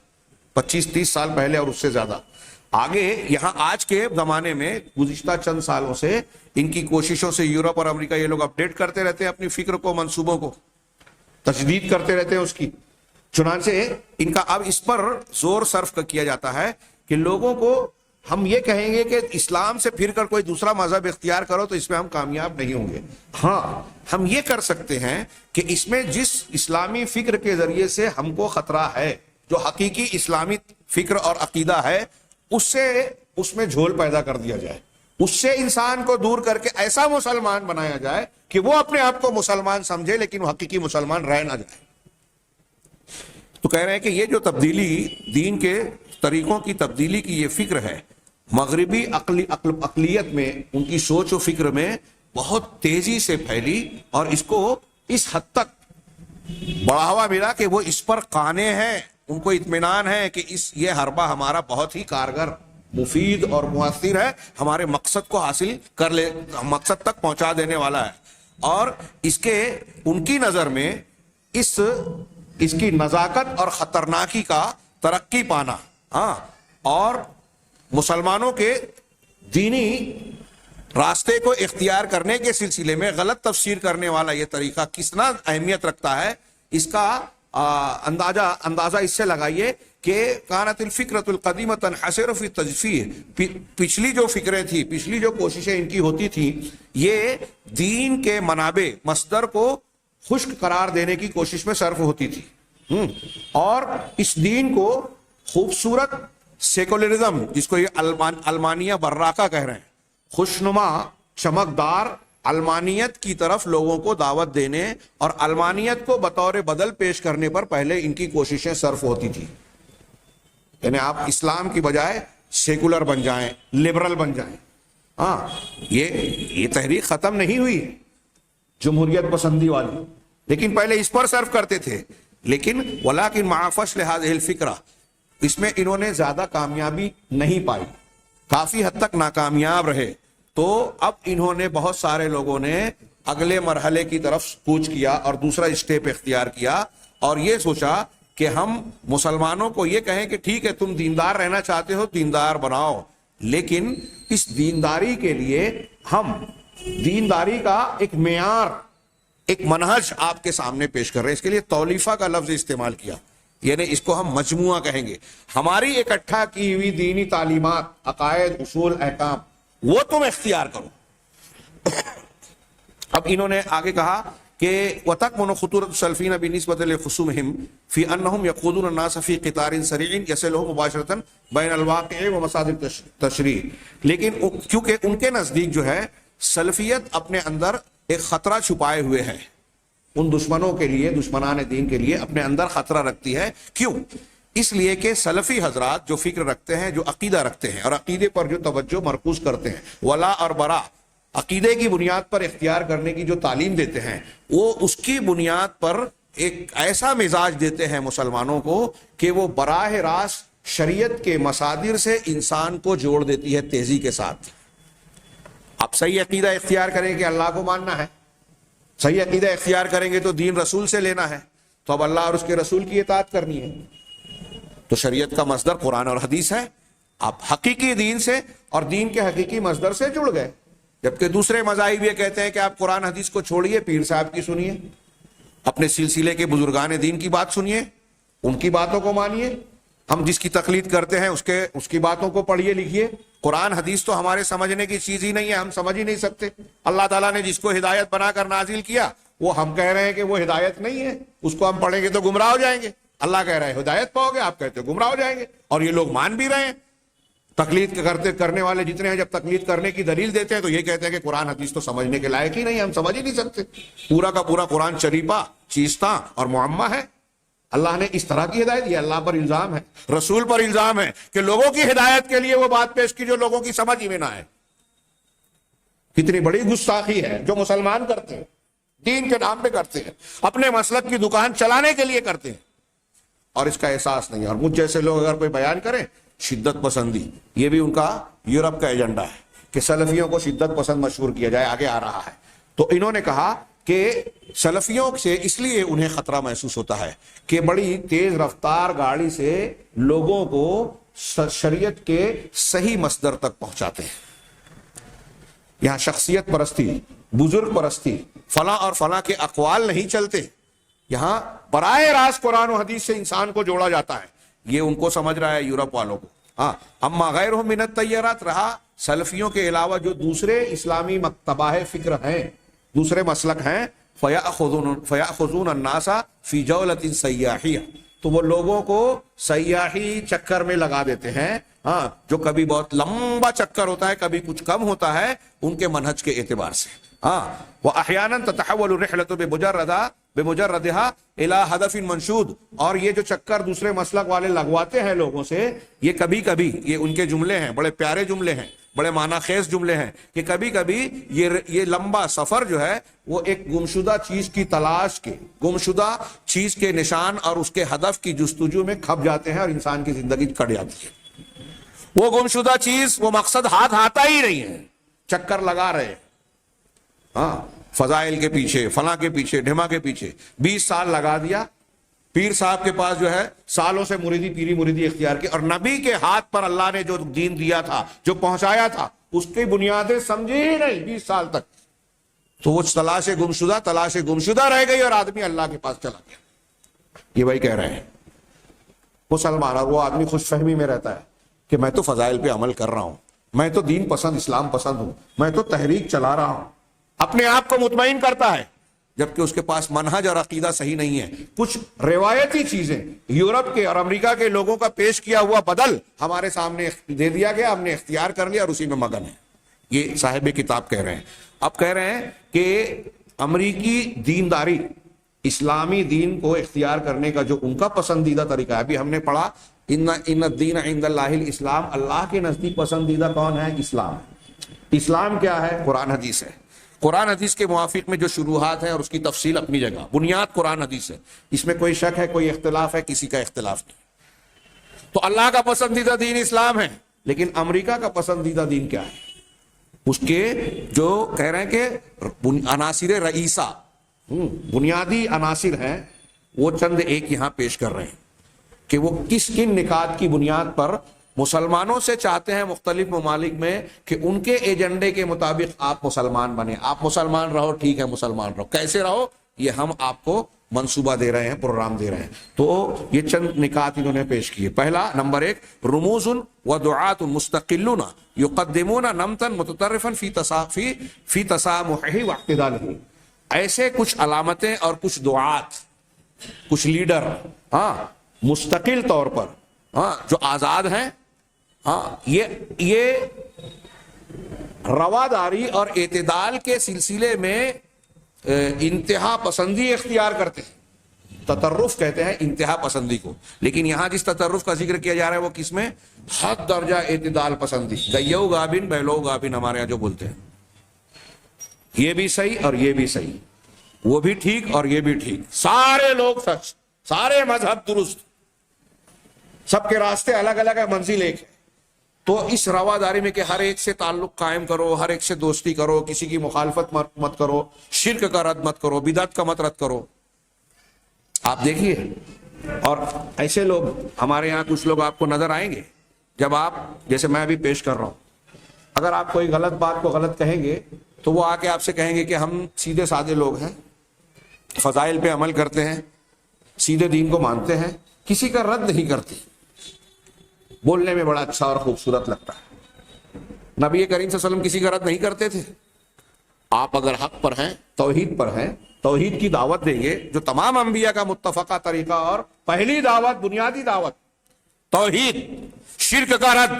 25-30 سال پہلے اور اس سے زیادہ. آگے یہاں آج کے زمانے میں گزشتہ چند سالوں سے ان کی کوششوں سے یورپ اور امریکہ یہ لوگ اپڈیٹ کرتے رہتے ہیں اپنی فکر کو, منصوبوں کو تجدید کرتے رہتے ہیں اس کی. چنانچہ ان کا اب اس پر زور صرف کیا جاتا ہے کہ لوگوں کو ہم یہ کہیں گے کہ اسلام سے پھر کر کوئی دوسرا مذہب اختیار کرو تو اس میں ہم کامیاب نہیں ہوں گے. ہاں ہم یہ کر سکتے ہیں کہ اس میں جس اسلامی فکر کے ذریعے سے ہم کو خطرہ ہے, جو حقیقی اسلامی فکر اور عقیدہ ہے, اس سے اس میں جھول پیدا کر دیا جائے, اس سے انسان کو دور کر کے ایسا مسلمان بنایا جائے کہ وہ اپنے آپ کو مسلمان سمجھے لیکن وہ حقیقی مسلمان رہ نہ جائے. تو کہہ رہے ہیں کہ یہ جو تبدیلی دین کے طریقوں کی تبدیلی کی یہ فکر ہے مغربی اقلیت میں ان کی سوچ و فکر میں بہت تیزی سے پھیلی اور اس کو اس حد تک بڑھاوا ملا کہ وہ اس پر قانع ہیں, ان کو اطمینان ہے کہ یہ حربہ ہمارا بہت ہی کارگر مفید اور مؤثر ہے, ہمارے مقصد کو حاصل کر لے, مقصد تک پہنچا دینے والا ہے. اور اس کے ان کی نظر میں اس کی نزاکت اور خطرناکی کا ترقی پانا اور مسلمانوں کے دینی راستے کو اختیار کرنے کے سلسلے میں غلط تفسیر کرنے والا یہ طریقہ کتنا اہمیت رکھتا ہے, اس کا اندازہ اس سے لگائیے کہ کانت الفکرۃ القدیمہ تنحصر فی التجفیہ, پچھلی جو فکریں تھی, پچھلی جو کوششیں ان کی ہوتی تھیں, یہ دین کے منابع مصدر کو خشک قرار دینے کی کوشش میں صرف ہوتی تھی, اور اس دین کو خوبصورت سیکولرزم, جس کو یہ علمانیہ براقہ کہہ رہے ہیں, خوشنما چمکدار علمانیت کی طرف لوگوں کو دعوت دینے اور علمانیت کو بطور بدل پیش کرنے پر پہلے ان کی کوششیں صرف ہوتی تھی. یعنی آپ اسلام کی بجائے سیکولر بن جائیں, لبرل بن جائیں. یہ تحریک ختم نہیں ہوئی ہے جمہوریت پسندی والی, لیکن پہلے اس پر صرف کرتے تھے. لیکن ولیکن مع فشل هذه الفکرہ, اس میں انہوں نے زیادہ کامیابی نہیں پائی, کافی حد تک ناکامیاب رہے. تو اب انہوں نے بہت سارے لوگوں نے اگلے مرحلے کی طرف کوچ کیا اور دوسرا اسٹیپ اختیار کیا اور یہ سوچا کہ ہم مسلمانوں کو یہ کہیں کہ ٹھیک ہے تم دیندار رہنا چاہتے ہو, دیندار بناؤ, لیکن اس دینداری کے لیے ہم دینداری کا ایک معیار, ایک منہج آپ کے سامنے پیش کر رہے ہیں. اس کے لیے تولیفہ کا لفظ استعمال کیا, یعنی اس کو ہم مجموعہ کہیں گے. ہماری اکٹھا کی ہوئی دینی تعلیمات, عقائد, اصول, احکام, وہ تم اختیار کرو. اب انہوں نے آگے کہا کہ وَتَكْمُنُ خُطُورَةُ السَّلَفِينَ بِنِسْبَةِ لِخُصُومِهِمْ فِي أَنَّهُمْ يَقُودُونَ النَّاسَ فِي قِطَارٍ سَرِيعٍ يَصِلُهُ مُبَاشِرَةً بَيْنَ الْوَاقِعِ وَمَصَادِرِ التَّشْرِيعِ. لیکن کیونکہ ان کے نزدیک جو ہے سلفیت اپنے اندر ایک خطرہ چھپائے ہوئے ہے, ان دشمنوں کے لیے, دشمنان دین کے لیے اپنے اندر خطرہ رکھتی ہے. کیوں؟ اس لیے کہ سلفی حضرات جو فکر رکھتے ہیں, جو عقیدہ رکھتے ہیں اور عقیدے پر جو توجہ مرکوز کرتے ہیں, ولا اور برا, عقیدے کی بنیاد پر اختیار کرنے کی جو تعلیم دیتے ہیں, وہ اس کی بنیاد پر ایک ایسا مزاج دیتے ہیں مسلمانوں کو کہ وہ براہ راست شریعت کے مصادر سے انسان کو جوڑ دیتی ہے تیزی کے ساتھ. آپ صحیح عقیدہ اختیار کریں کہ اللہ کو ماننا ہے, صحیح عقیدہ اختیار کریں گے تو دین رسول سے لینا ہے, تو اب اللہ اور اس کے رسول کی اطاعت کرنی ہے. تو شریعت کا مصدر قرآن اور حدیث ہے. آپ حقیقی دین سے اور دین کے حقیقی مصدر سے جڑ گئے. جبکہ دوسرے مذاہب یہ کہتے ہیں کہ آپ قرآن حدیث کو چھوڑیے, پیر صاحب کی سنیے, اپنے سلسلے کے بزرگان دین کی بات سنیے, ان کی باتوں کو مانیے, ہم جس کی تقلید کرتے ہیں اس کی باتوں کو پڑھیے لکھیے. قرآن حدیث تو ہمارے سمجھنے کی چیز ہی نہیں ہے, ہم سمجھ ہی نہیں سکتے. اللہ تعالیٰ نے جس کو ہدایت بنا کر نازل کیا, وہ ہم کہہ رہے ہیں کہ وہ ہدایت نہیں ہے, اس کو ہم پڑھیں گے تو گمراہ ہو جائیں گے. اللہ کہہ رہا ہے ہدایت پاؤ گے, آپ کہتے ہو گمراہ ہو جائیں گے, اور یہ لوگ مان بھی رہے ہیں. تقلید کرنے والے جتنے ہیں, جب تقلید کرنے کی دلیل دیتے ہیں تو یہ کہتے ہیں کہ قرآن حدیث تو سمجھنے کے لائق ہی نہیں, ہم سمجھ ہی نہیں سکتے. پورا کا پورا قرآن چریپا, چیستہ اور معمہ ہے. اللہ نے اس طرح کی ہدایت, یہ اللہ پر الزام ہے, رسول پر الزام ہے کہ لوگوں کی ہدایت کے لیے وہ بات پیش کی جو لوگوں کی سمجھ ہی میں نہ آئے. کتنی بڑی گستاخی ہے جو مسلمان کرتے ہیں, دین کے نام پہ کرتے ہیں, اپنے مسلک کی دکان چلانے کے لیے کرتے ہیں, اور اس کا احساس نہیں. اور مجھ جیسے لوگ اگر کوئی بیان کریں شدت پسندی, یہ بھی ان کا یورپ کا ایجنڈا ہے کہ سلفیوں کو شدت پسند مشہور کیا جائے, آگے آ رہا ہے. تو انہوں نے کہا کہ سلفیوں سے اس لیے انہیں خطرہ محسوس ہوتا ہے کہ بڑی تیز رفتار گاڑی سے لوگوں کو شریعت کے صحیح مصدر تک پہنچاتے ہیں. یہاں شخصیت پرستی, بزرگ پرستی, فلاں اور فلاں کے اقوال نہیں چلتے, یہاں براہ راست قرآن و حدیث سے انسان کو جوڑا جاتا ہے. یہ ان کو سمجھ رہا ہے یورپ والوں کو. اما غیرہم من التیارات, رہا سلفیوں کے علاوہ جو دوسرے اسلامی مکتبہ فکر ہیں, دوسرے مسلک ہیں, فیاخذون الناس فی جولۃ سیاحیہ, تو وہ لوگوں کو سیاحی چکر میں لگا دیتے ہیں. ہاں جو کبھی بہت لمبا چکر ہوتا ہے, کبھی کچھ کم ہوتا ہے, ان کے منہج کے اعتبار سے. ہاں وَأَحْيَانًا تَتَحَوَّلُ الرِّحْلَةُ بمجردها الى ہدف منشود. اور یہ جو چکر دوسرے مسلک والے لگواتے ہیں لوگوں سے, یہ کبھی کبھی, یہ ان کے جملے ہیں, بڑے پیارے جملے ہیں, بڑے معنی خیز جملے ہیں, کہ کبھی کبھی یہ لمبا سفر جو ہے وہ ایک گمشدہ چیز کی تلاش کے, گمشدہ چیز کے نشان اور اس کے ہدف کی جستجو میں کھپ جاتے ہیں اور انسان کی زندگی کٹ جاتی ہے. وہ گمشدہ چیز, وہ مقصد ہاتھ آتا ہی نہیں ہے, چکر لگا رہے ہیں. ہاں فضائل کے پیچھے, فلاں کے پیچھے, ڈھما کے پیچھے 20 سال لگا دیا. پیر صاحب کے پاس جو ہے سالوں سے پیری مریدی اختیار کی, اور نبی کے ہاتھ پر اللہ نے جو دین دیا تھا, جو پہنچایا تھا, اس کی بنیادیں سمجھی ہی نہیں 20 سال تک. تو وہ تلاش گمشدہ رہ گئی اور آدمی اللہ کے پاس چلا گیا. یہ وہی کہہ رہے ہیں مسلمان. اور وہ آدمی خوش فہمی میں رہتا ہے کہ میں تو فضائل پہ عمل کر رہا ہوں, میں تو دین پسند, اسلام پسند ہوں, میں تو تحریک چلا رہا ہوں, اپنے آپ کو مطمئن کرتا ہے, جبکہ اس کے پاس منہج اور عقیدہ صحیح نہیں ہے. کچھ روایتی چیزیں یورپ کے اور امریکہ کے لوگوں کا پیش کیا ہوا بدل ہمارے سامنے دے دیا گیا, ہم نے اختیار کر لیا اور اسی میں مگن ہے. یہ صاحب کتاب کہہ رہے ہیں. اب کہہ رہے ہیں کہ امریکی دینداری, اسلامی دین کو اختیار کرنے کا جو ان کا پسندیدہ طریقہ ہے, ابھی ہم نے پڑھا ان الدین عند اللہ الاسلام, اللہ کے نزدیک پسندیدہ کون ہے؟ اسلام. اسلام کیا ہے؟ قرآن حدیث ہے. قرآن حدیث کے موافق میں جو شروحات ہیں اور اس کی تفصیل اپنی جگہ, بنیاد قرآن حدیث ہے, اس میں کوئی شک ہے, کوئی اختلاف ہے, کسی کا اختلاف نہیں. تو اللہ کا پسندیدہ دین اسلام ہے, لیکن امریکہ کا پسندیدہ دین کیا ہے؟ اس کے جو کہہ رہے ہیں کہ عناصر رئیسہ, بنیادی عناصر ہیں, وہ چند ایک یہاں پیش کر رہے ہیں کہ وہ کن نکات کی بنیاد پر مسلمانوں سے چاہتے ہیں مختلف ممالک میں کہ ان کے ایجنڈے کے مطابق آپ مسلمان بنے. آپ مسلمان رہو, ٹھیک ہے مسلمان رہو, کیسے رہو یہ ہم آپ کو منصوبہ دے رہے ہیں, پروگرام دے رہے ہیں. تو یہ چند نکات انہوں نے پیش کیے. پہلا نمبر 1, رموز و دعات مستقلون یقدمون نمتا متطرفا فی تسامحہ واعتدالہ. ایسے کچھ علامتیں اور کچھ دعات, کچھ لیڈر, ہاں مستقل طور پر, ہاں جو آزاد ہیں, ہاں یہ رواداری اور اعتدال کے سلسلے میں انتہا پسندی اختیار کرتے ہیں. تطرف کہتے ہیں انتہا پسندی کو, لیکن یہاں جس تطرف کا ذکر کیا جا رہا ہے وہ کس میں؟ حد درجہ اعتدال پسندی. گیو گابن بہلو گابن ہمارے یہاں جو بولتے ہیں, یہ بھی صحیح اور یہ بھی صحیح, وہ بھی ٹھیک اور یہ بھی ٹھیک, سارے لوگ سچ, سارے مذہب درست, سب کے راستے الگ الگ ہے, منزل ایک ہے. تو اس رواداری میں کہ ہر ایک سے تعلق قائم کرو, ہر ایک سے دوستی کرو, کسی کی مخالفت مت کرو, شرک کا رد مت کرو, بدعت کا مت رد کرو. آپ دیکھیے, اور ایسے لوگ ہمارے یہاں کچھ لوگ آپ کو نظر آئیں گے, جب آپ جیسے میں ابھی پیش کر رہا ہوں, اگر آپ کوئی غلط بات کو غلط کہیں گے تو وہ آ کے آپ سے کہیں گے کہ ہم سیدھے سادے لوگ ہیں, فضائل پہ عمل کرتے ہیں, سیدھے دین کو مانتے ہیں, کسی کا رد نہیں کرتے. بولنے میں بڑا اچھا اور خوبصورت لگتا ہے. نبی کریم صلی اللہ علیہ وسلم کسی کا رد نہیں کرتے تھے. آپ اگر حق پر ہیں, توحید پر ہیں, توحید کی دعوت دیں گے جو تمام انبیاء کا متفقہ طریقہ, اور پہلی دعوت, بنیادی دعوت توحید, شرک کا رد.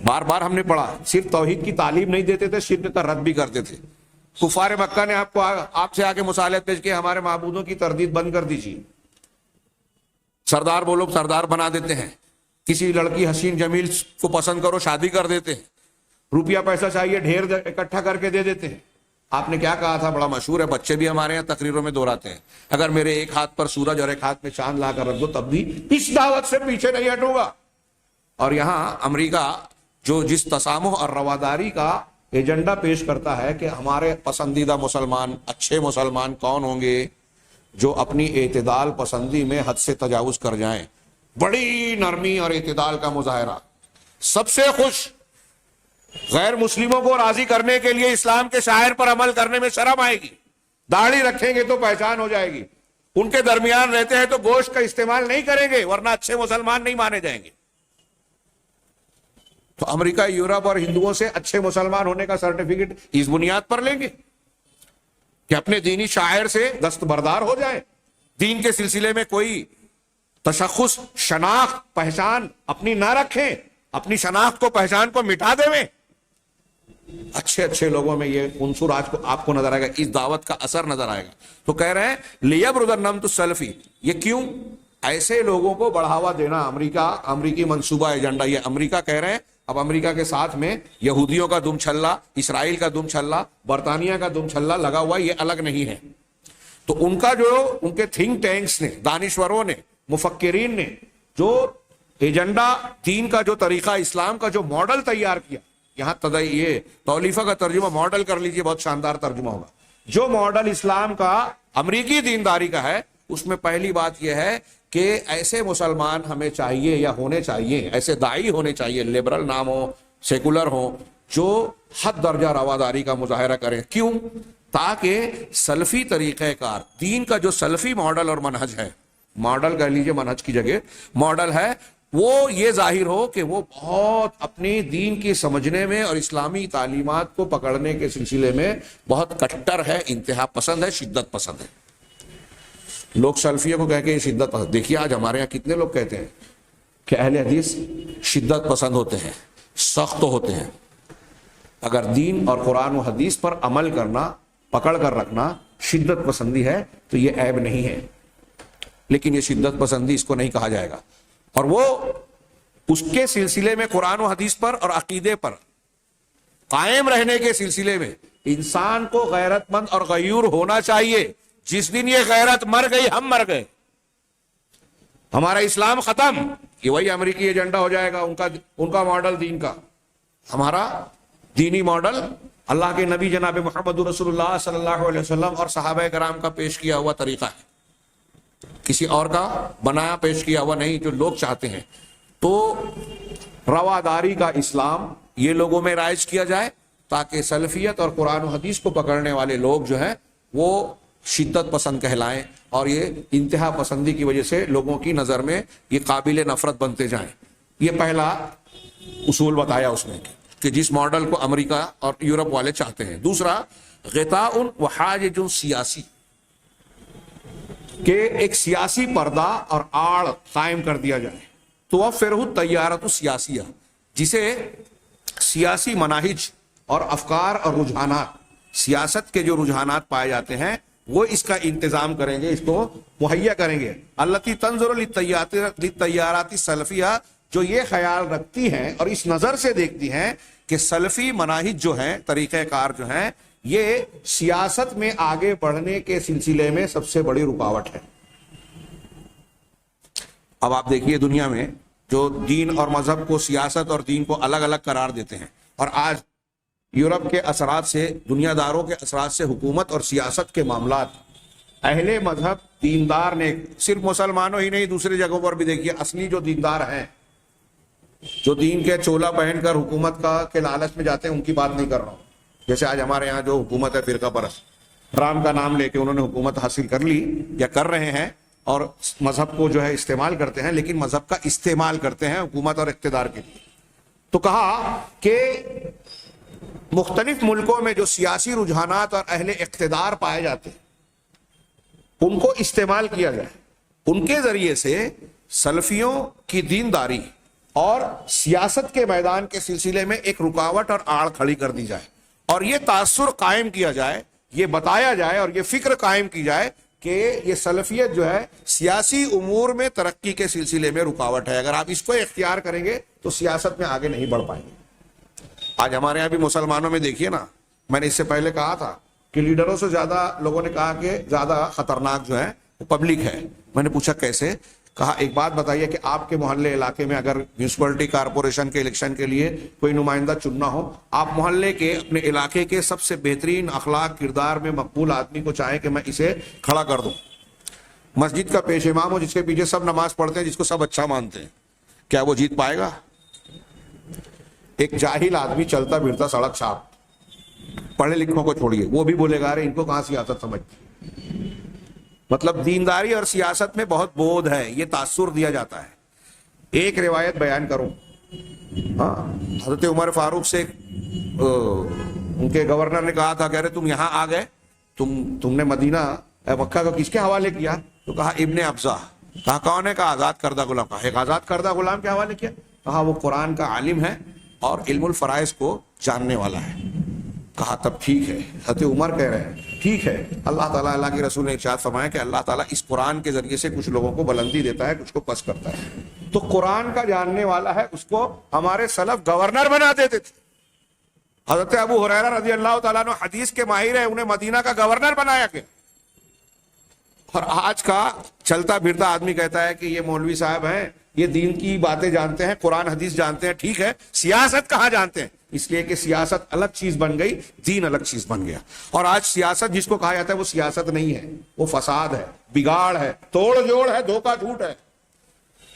بار بار ہم نے پڑھا, صرف توحید کی تعلیم نہیں دیتے تھے, شرک کا رد بھی کرتے تھے. کفار مکہ نے آپ سے آگے مصالحت پیش کی, ہمارے معبودوں کی تردید بند کر دیجیے. سردار وہ لوگ سردار بنا دیتے ہیں, کسی لڑکی حسین جمیل کو پسند کرو, شادی کر دیتے ہیں, روپیہ پیسہ چاہیے ڈھیر اکٹھا کر کے دے دیتے ہیں. آپ نے کیا کہا تھا؟ بڑا مشہور ہے, بچے بھی ہمارے یہاں تقریروں میں دہراتے ہیں, اگر میرے ایک ہاتھ پر سورج اور ایک ہاتھ میں چاند لا کر رکھ دو تب بھی اس دعوت سے پیچھے نہیں ہٹوں گا. اور یہاں امریکہ جو جس تسامح اور رواداری کا ایجنڈا پیش کرتا ہے کہ ہمارے پسندیدہ مسلمان, اچھے مسلمان کون ہوں گے؟ جو اپنی اعتدال پسندی میں حد سے تجاوز کر جائیں. بڑی نرمی اور اعتدال کا مظاہرہ. سب سے خوش غیر مسلموں کو راضی کرنے کے لیے اسلام کے شاعر پر عمل کرنے میں شرم آئے گی. داڑھی رکھیں گے تو پہچان ہو جائے گی. ان کے درمیان رہتے ہیں تو گوشت کا استعمال نہیں کریں گے, ورنہ اچھے مسلمان نہیں مانے جائیں گے. تو امریکہ, یورپ اور ہندوؤں سے اچھے مسلمان ہونے کا سرٹیفکیٹ اس بنیاد پر لیں گے کہ اپنے دینی شاعر سے دستبردار ہو جائے, دین کے سلسلے میں کوئی تشخص شناخت پہچان اپنی نہ رکھیں, اپنی شناخت کو پہچان کو مٹا دیں. اچھے اچھے لوگوں میں یہ عنصر آج کو آپ کو نظر آئے گا, اس دعوت کا اثر نظر آئے گا. تو کہہ رہے ہیں لیبرز النمط السلفی, یہ کیوں؟ ایسے لوگوں کو بڑھاوا دینا. امریکی منصوبہ ایجنڈا, یہ امریکہ کہہ رہے ہیں. اب امریکہ کے ساتھ میں یہودیوں کا دم چھلا, اسرائیل کا دم چھلا, برطانیہ کا دم چھلا لگا ہوا, یہ الگ نہیں ہے. تو ان کا جو ان کے تھنک ٹینکس نے, دانشوروں نے, مفکرین نے جو ایجنڈا دین کا, جو طریقہ اسلام کا جو ماڈل تیار کیا, یہاں یہ تولیفہ کا ترجمہ ماڈل کر لیجئے, بہت شاندار ترجمہ ہوگا. جو ماڈل اسلام کا امریکی دینداری کا ہے, اس میں پہلی بات یہ ہے کہ ایسے مسلمان ہمیں چاہیے یا ہونے چاہیے, ایسے داعی ہونے چاہیے, لبرل نام ہو, سیکولر ہو, جو حد درجہ رواداری کا مظاہرہ کریں. کیوں؟ تاکہ سلفی طریقہ کار, دین کا جو سلفی ماڈل اور منہج ہے, ماڈل کہہ لیجئے منہج کی جگہ ماڈل ہے, وہ یہ ظاہر ہو کہ وہ بہت اپنی دین کی سمجھنے میں اور اسلامی تعلیمات کو پکڑنے کے سلسلے میں بہت کٹر ہے, انتہا پسند ہے, شدت پسند ہے. لوگ سلفیہ کو کہہ کے یہ شدت پسند, دیکھیے آج ہمارے یہاں کتنے لوگ کہتے ہیں کہ اہل حدیث شدت پسند ہوتے ہیں, سخت ہوتے ہیں. اگر دین اور قرآن و حدیث پر عمل کرنا, پکڑ کر رکھنا شدت پسندی ہے تو یہ عیب نہیں ہے, لیکن یہ شدت پسندی اس کو نہیں کہا جائے گا. اور وہ اس کے سلسلے میں قرآن و حدیث پر اور عقیدے پر قائم رہنے کے سلسلے میں انسان کو غیرت مند اور غیور ہونا چاہیے. جس دن یہ غیرت مر گئی, ہم مر گئے, ہمارا اسلام ختم. یہ وہی امریکی ایجنڈا ہو جائے گا, ان کا ماڈل دین کا. ہمارا دینی ماڈل اللہ کے نبی جناب محمد رسول اللہ صلی اللہ علیہ وسلم اور صحابہ کرام کا پیش کیا ہوا طریقہ ہے, کسی اور کا بنایا پیش کیا ہوا نہیں, جو لوگ چاہتے ہیں. تو رواداری کا اسلام یہ لوگوں میں رائج کیا جائے تاکہ سلفیت اور قرآن و حدیث کو پکڑنے والے لوگ جو ہیں وہ شدت پسند کہلائیں, اور یہ انتہا پسندی کی وجہ سے لوگوں کی نظر میں یہ قابل نفرت بنتے جائیں. یہ پہلا اصول بتایا اس نے کہ جس ماڈل کو امریکہ اور یورپ والے چاہتے ہیں. دوسرا غطاء و حاجج سیاسی, کہ ایک سیاسی پردہ اور آڑ قائم کر دیا جائے. تو وہ فرح التیارت السیاسیہ, جسے سیاسی مناہج اور افکار اور رجحانات, سیاست کے جو رجحانات پائے جاتے ہیں وہ اس کا انتظام کریں گے, اس کو مہیا کریں گے. التی تنظر للتیارات السلفیہ, جو یہ خیال رکھتی ہیں اور اس نظر سے دیکھتی ہیں کہ سلفی مناہج جو ہیں, طریقہ کار جو ہیں, یہ سیاست میں آگے بڑھنے کے سلسلے میں سب سے بڑی رکاوٹ ہے. اب آپ دیکھیے دنیا میں جو دین اور مذہب کو, سیاست اور دین کو الگ الگ قرار دیتے ہیں, اور آج یورپ کے اثرات سے, دنیا داروں کے اثرات سے حکومت اور سیاست کے معاملات اہل مذہب دیندار نے, صرف مسلمانوں ہی نہیں دوسری جگہوں پر بھی دیکھیے, اصلی جو دیندار ہیں, جو دین کے چولا پہن کر حکومت کے لالچ میں جاتے ہیں, ان کی بات نہیں کر رہا ہوں. جیسے آج ہمارے یہاں جو حکومت ہے فرقہ پرست, رام کا نام لے کے انہوں نے حکومت حاصل کر لی یا کر رہے ہیں, اور مذہب کو جو ہے استعمال کرتے ہیں, لیکن مذہب کا استعمال کرتے ہیں حکومت اور اقتدار کے لیے. تو کہا کہ مختلف ملکوں میں جو سیاسی رجحانات اور اہل اقتدار پائے جاتے ہیں ان کو استعمال کیا جائے, ان کے ذریعے سے سلفیوں کی دینداری اور سیاست کے میدان کے سلسلے میں ایک رکاوٹ اور آڑ کھڑی کر دی جائے, اور یہ تاثر قائم کیا جائے, یہ بتایا جائے اور یہ فکر قائم کی جائے کہ یہ سلفیت جو ہے سیاسی امور میں ترقی کے سلسلے میں رکاوٹ ہے. اگر آپ اس کو اختیار کریں گے تو سیاست میں آگے نہیں بڑھ پائیں گے. آج ہمارے یہاں بھی مسلمانوں میں دیکھیے نا, میں نے اس سے پہلے کہا تھا کہ لیڈروں سے زیادہ لوگوں نے کہا کہ زیادہ خطرناک جو ہے وہ پبلک ہے. میں نے پوچھا کیسے؟ کہا ایک بات بتائیے کہ آپ کے محلے علاقے میں اگر میونسپلٹی کارپوریشن کے الیکشن کے لیے کوئی نمائندہ چننا ہو, آپ محلے کے اپنے علاقے کے سب سے بہترین اخلاق کردار میں مقبول آدمی کو چاہیں کہ میں اسے کھڑا کر دوں, مسجد کا پیش امام ہو, جس کے پیچھے سب نماز پڑھتے ہیں, جس کو سب اچھا مانتے ہیں, کیا وہ جیت پائے گا؟ ایک جاہل آدمی چلتا پھرتا سڑک چھاپ, پڑھے لکھوں کو چھوڑیے, وہ بھی بولے گا ارے ان کو کہاں سیاست سمجھتی. مطلب دینداری اور سیاست میں بہت بودھ ہے, یہ تاثر دیا جاتا ہے. ایک روایت بیان کروں, ہاں, حضرت عمر فاروق سے ان کے گورنر نے کہا تھا کہ ارے تم یہاں آ گئے, تم نے مدینہ مکہ کو کس کے حوالے کیا؟ تو کہا ابن ابزہ. کہا کون ہے؟ کہا آزاد کردہ غلام. کہا ایک آزاد کردہ غلام کے حوالے کیا؟ کہا وہ قرآن کا عالم ہے اور علم الفرائض کو جاننے والا ہے. کہا تب ٹھیک ہے. حضرت عمر کہہ رہے ہیں ٹھیک ہے. اللہ تعالیٰ اللہ کے رسول نے ارشاد فرمایا کہ اللہ تعالیٰ اس قرآن کے ذریعے سے کچھ لوگوں کو بلندی دیتا ہے, کچھ کو پست کرتا ہے. تو قرآن کا جاننے والا ہے, اس کو ہمارے سلف گورنر بنا دیتے تھے. حضرت ابو ہریرہ رضی اللہ تعالیٰ عنہ حدیث کے ماہر ہیں, انہیں مدینہ کا گورنر بنایا گیا. اور آج کا چلتا پھرتا آدمی کہتا ہے کہ یہ مولوی صاحب ہیں, یہ دین کی باتیں جانتے ہیں, قرآن حدیث جانتے ہیں. ٹھیک ہے, سیاست کہاں جانتے ہیں؟ اس لیے کہ سیاست الگ چیز بن گئی, دین الگ چیز بن گیا. اور آج سیاست جس کو کہا جاتا ہے وہ سیاست نہیں ہے, وہ فساد ہے, بگاڑ ہے, توڑ جوڑ ہے, دھوکہ جھوٹ ہے.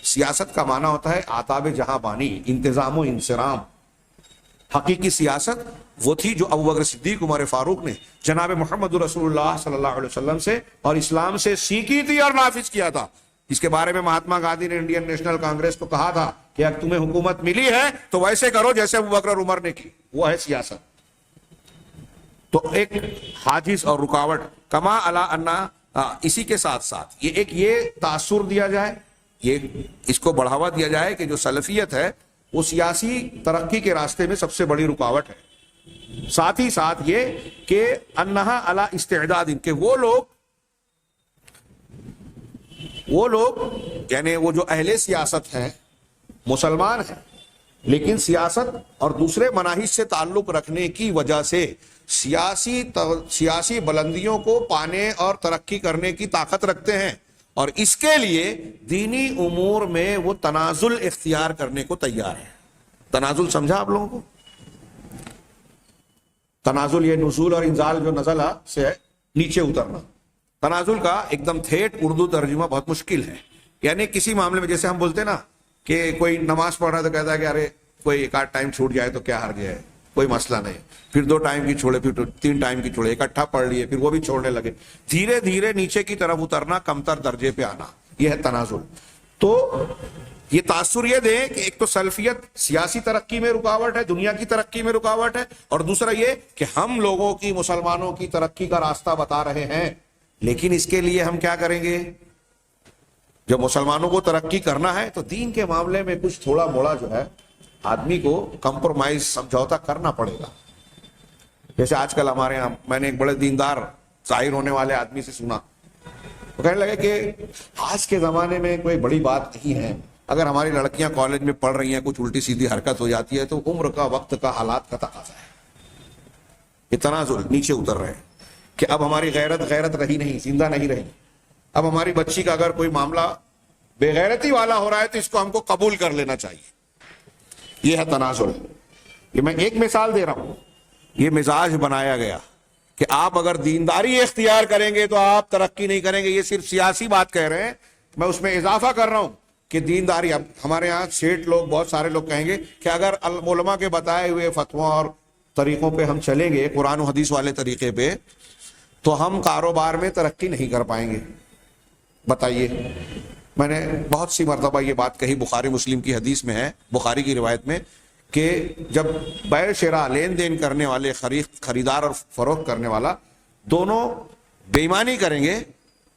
سیاست کا معنی ہوتا ہے آداب جہاں بانی, انتظام و انصرام. حقیقی سیاست وہ تھی جو ابو بکر صدیق, عمر فاروق نے جناب محمد رسول اللہ صلی اللہ علیہ وسلم سے اور اسلام سے سیکھی تھی اور نافذ کیا تھا. اس کے بارے میں مہاتما گاندھی نے انڈین نیشنل کانگریس کو کہا تھا کہ اگر تمہیں حکومت ملی ہے تو ویسے کرو جیسے ابو بکر اور عمر نے کی, وہ ہے سیاست. تو ایک حاجز اور رکاوٹ کما علی انا, اسی کے ساتھ ساتھ یہ تاثر دیا جائے, یہ اس کو بڑھاوا دیا جائے کہ جو سلفیت ہے وہ سیاسی ترقی کے راستے میں سب سے بڑی رکاوٹ ہے. ساتھ ہی ساتھ یہ کہ انہا علی استعداد, ان کے وہ لوگ یعنی وہ جو اہل سیاست ہیں, مسلمان ہیں لیکن سیاست اور دوسرے مناہج سے تعلق رکھنے کی وجہ سے سیاسی بلندیوں کو پانے اور ترقی کرنے کی طاقت رکھتے ہیں, اور اس کے لیے دینی امور میں وہ تنازل اختیار کرنے کو تیار ہے. تنازل سمجھا آپ لوگوں کو؟ تنازل یہ نزول اور انزال جو نزلہ سے ہے, نیچے اترنا. تنازل کا ایک دم ٹھیٹ اردو ترجمہ بہت مشکل ہے. یعنی کسی معاملے میں جیسے ہم بولتے ہیں نا کہ کوئی نماز پڑھ رہا ہے تو کہتا ہے کہ ارے کوئی ایک آدھ ٹائم چھوٹ جائے تو کیا ہر گیا ہے, کوئی مسئلہ نہیں. پھر 2 ٹائم کی چھوڑے, پھر 3 ٹائم کی چھوڑے, اکٹھا پڑھ لیے, پھر وہ بھی چھوڑنے لگے. دھیرے دھیرے نیچے کی طرف اترنا, کمتر درجے پہ آنا, یہ ہے تنازل. تو یہ تاثر یہ دیں کہ ایک تو سلفیت سیاسی ترقی میں رکاوٹ ہے, دنیا کی ترقی میں رکاوٹ ہے, اور دوسرا یہ کہ ہم لوگوں کی, مسلمانوں کی ترقی کا راستہ بتا رہے ہیں, لیکن اس کے لیے ہم کیا کریں گے؟ جب مسلمانوں کو ترقی کرنا ہے تو دین کے معاملے میں کچھ تھوڑا موڑا جو ہے آدمی کو کمپرومائز, سمجھوتا کرنا پڑے گا. جیسے آج کل ہمارے یہاں میں نے ایک بڑے دیندار ظاہر ہونے والے آدمی سے سنا, وہ کہنے لگے کہ آج کے زمانے میں کوئی بڑی بات نہیں ہے, اگر ہماری لڑکیاں کالج میں پڑھ رہی ہیں, کچھ الٹی سیدھی حرکت ہو جاتی ہے تو عمر کا, وقت کا, حالات کا تقاضا ہے. یہ تنازل نیچے اتر رہے ہیں کہ اب ہماری غیرت رہی نہیں, زندہ نہیں رہی. اب ہماری بچی کا اگر کوئی معاملہ بے غیرتی والا ہو رہا ہے تو اس کو ہم کو قبول کر لینا چاہیے. یہ ہے تنازل. یہ میں ایک مثال دے رہا ہوں. یہ مزاج بنایا گیا کہ آپ اگر دینداری اختیار کریں گے تو آپ ترقی نہیں کریں گے. یہ صرف سیاسی بات کہہ رہے ہیں, میں اس میں اضافہ کر رہا ہوں کہ دینداری. اب ہمارے یہاں سیٹ لوگ, بہت سارے لوگ کہیں گے کہ اگر علماء کے بتائے ہوئے فتویٰ اور طریقوں پہ ہم چلیں گے, قرآن و حدیث والے طریقے پہ, تو ہم کاروبار میں ترقی نہیں کر پائیں گے. بتائیے. میں نے بہت سی مرتبہ یہ بات کہی, بخاری مسلم کی حدیث میں ہے, بخاری کی روایت میں, کہ جب بیع شراء, لین دین کرنے والے, خریدار اور فروخت کرنے والا, دونوں بے ایمانی کریں گے,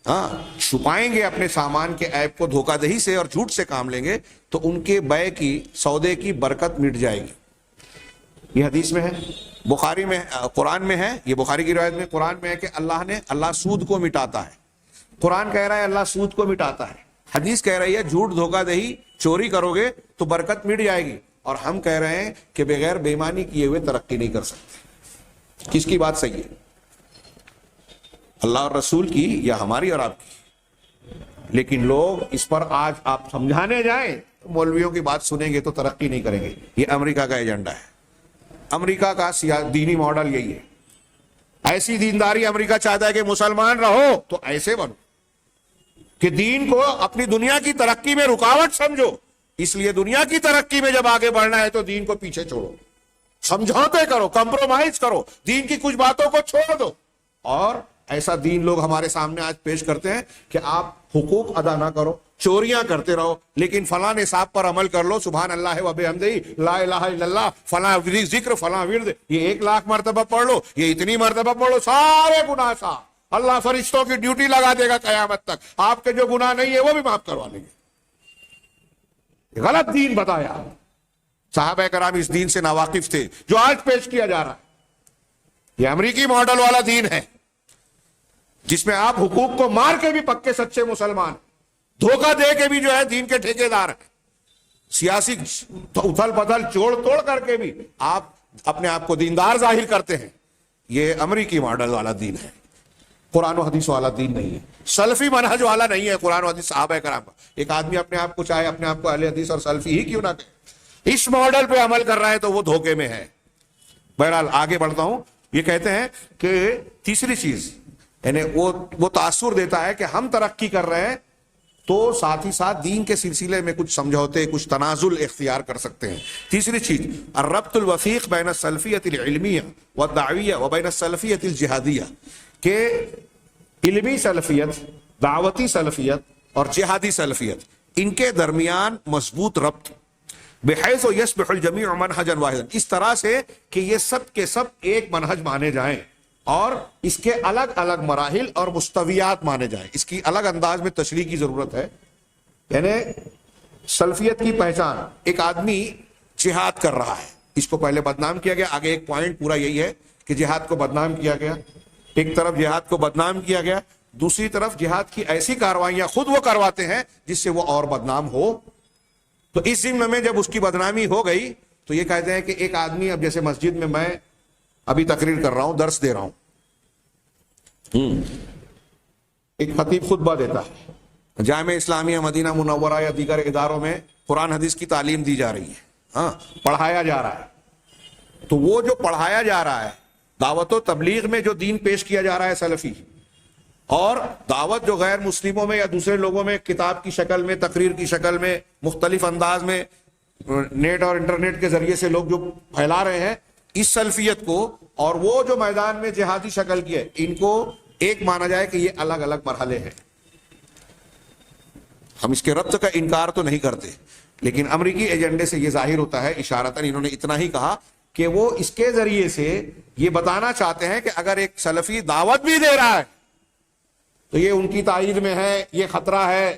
ہاں, چھپائیں گے اپنے سامان کے عیب کو, دھوکہ دہی سے اور جھوٹ سے کام لیں گے, تو ان کے بیع کی, سودے کی برکت مٹ جائے گی. یہ حدیث میں ہے, بخاری میں, قرآن میں ہے. یہ بخاری کی روایت میں, قرآن میں ہے کہ اللہ سود کو مٹاتا ہے. قرآن کہہ رہا ہے اللہ سود کو مٹاتا ہے. حدیث کہہ رہی ہے جھوٹ, دھوکہ دہی, چوری کرو گے تو برکت مٹ جائے گی. اور ہم کہہ رہے ہیں کہ بغیر بے ایمانی کیے ہوئے ترقی نہیں کر سکتے. کس کی بات صحیح ہے؟ اللہ اور رسول کی یا ہماری اور آپ کی؟ لیکن لوگ اس پر آج آپ سمجھانے جائیں, مولویوں کی بات سنیں گے تو ترقی نہیں کریں گے. یہ امریکہ کا ایجنڈا ہے. امریکہ کا دینی ماڈل یہی ہے. ایسی دینداری امریکہ چاہتا ہے کہ مسلمان رہو تو ایسے بنو کہ دین کو اپنی دنیا کی ترقی میں رکاوٹ سمجھو. اس لیے دنیا کی ترقی میں جب آگے بڑھنا ہے تو دین کو پیچھے چھوڑو, سمجھوتے کرو, کمپرومائز کرو, دین کی کچھ باتوں کو چھوڑ دو. اور ایسا دین لوگ ہمارے سامنے آج پیش کرتے ہیں کہ آپ حقوق ادا نہ کرو, چوریاں کرتے رہو, لیکن فلاں نصاب پر عمل کر لو, سبحان اللہ و بحمدہ, لا الہ الا اللہ, فلاں ذکر, فلاں ورد, یہ 1,00,000 مرتبہ پڑھ لو, یہ اتنی مرتبہ پڑھ لو, سارے گناہ صاف. اللہ فرشتوں کی ڈیوٹی لگا دے گا قیامت تک, آپ کے جو گناہ نہیں ہے وہ بھی معاف کروا لیں گے. غلط دین بتایا. صحابہ کرام اس دین سے ناواقف تھے جو آج پیش کیا جا رہا ہے. یہ امریکی ماڈل والا دین ہے جس میں آپ حقوق کو مار کے بھی پکے سچے مسلمان, دھوکہ دے کے بھی جو ہے دین کے ٹھیکیدار ہیں, سیاسی اتھل پتھل چوڑ توڑ کر کے بھی آپ اپنے آپ کو دیندار ظاہر کرتے ہیں. یہ امریکی ماڈل والا دین ہے, قرآن و حدیث والا دین نہیں ہے, سلفی منہج والا نہیں ہے قرآن و حدیث صحابہ کرام کا. ایک آدمی اپنے آپ کو چاہے اپنے آپ کو اہل حدیث اور سلفی ہی کیوں نہ کہے, اس ماڈل پہ عمل کر رہا ہے تو وہ دھوکے میں ہے. بہرحال آگے بڑھتا ہوں. یہ کہتے ہیں کہ تیسری چیز یعنی وہ تاثر دیتا ہے کہ ہم ترقی کر رہے ہیں تو ساتھ ہی ساتھ دین کے سلسلے میں کچھ سمجھوتے, کچھ تنازل اختیار کر سکتے ہیں. تیسری چیز الربط الوثیق بین السلفیۃ العلمیہ والدعویہ وبین السلفیۃ الجہادیہ, کہ علمی سلفیت, دعوتی سلفیت اور جہادی سلفیت ان کے درمیان مضبوط ربط, بحیث یصبح الجمیع منہجا واحدا, اس طرح سے کہ یہ سب کے سب ایک منہج مانے جائیں اور اس کے الگ الگ مراحل اور مستویات مانے جائیں. اس کی الگ انداز میں تشریح کی ضرورت ہے. یعنی سلفیت کی پہچان, ایک آدمی جہاد کر رہا ہے, اس کو پہلے بدنام کیا گیا, آگے ایک پوائنٹ پورا یہی ہے کہ جہاد کو بدنام کیا گیا. ایک طرف جہاد کو بدنام کیا گیا, دوسری طرف جہاد کی ایسی کاروائیاں خود وہ کرواتے ہیں جس سے وہ اور بدنام ہو. تو اس ضمن میں جب اس کی بدنامی ہو گئی تو یہ کہتے ہیں کہ ایک آدمی, اب جیسے مسجد میں ابھی تقریر کر رہا ہوں, درس دے رہا ہوں, ایک خطیب خطبہ دیتا ہے, جامعہ اسلامیہ مدینہ منورہ یا دیگر اداروں میں قرآن حدیث کی تعلیم دی جا رہی ہے, ہاں پڑھایا جا رہا ہے. تو وہ جو پڑھایا جا رہا ہے, دعوت و تبلیغ میں جو دین پیش کیا جا رہا ہے سلفی, اور دعوت جو غیر مسلموں میں یا دوسرے لوگوں میں کتاب کی شکل میں, تقریر کی شکل میں, مختلف انداز میں نیٹ اور انٹرنیٹ کے ذریعے سے لوگ جو پھیلا رہے ہیں, اس سلفیت کو اور وہ جو میدان میں جہادی شکل کی ہے, ان کو ایک مانا جائے کہ یہ الگ الگ مرحلے ہیں. ہم اس کے ربط کا انکار تو نہیں کرتے, لیکن امریکی ایجنڈے سے یہ ظاہر ہوتا ہے اشارتاً, انہوں نے اتنا ہی کہا کہ وہ اس کے ذریعے سے یہ بتانا چاہتے ہیں کہ اگر ایک سلفی دعوت بھی دے رہا ہے تو یہ ان کی تائید میں ہے, یہ خطرہ ہے,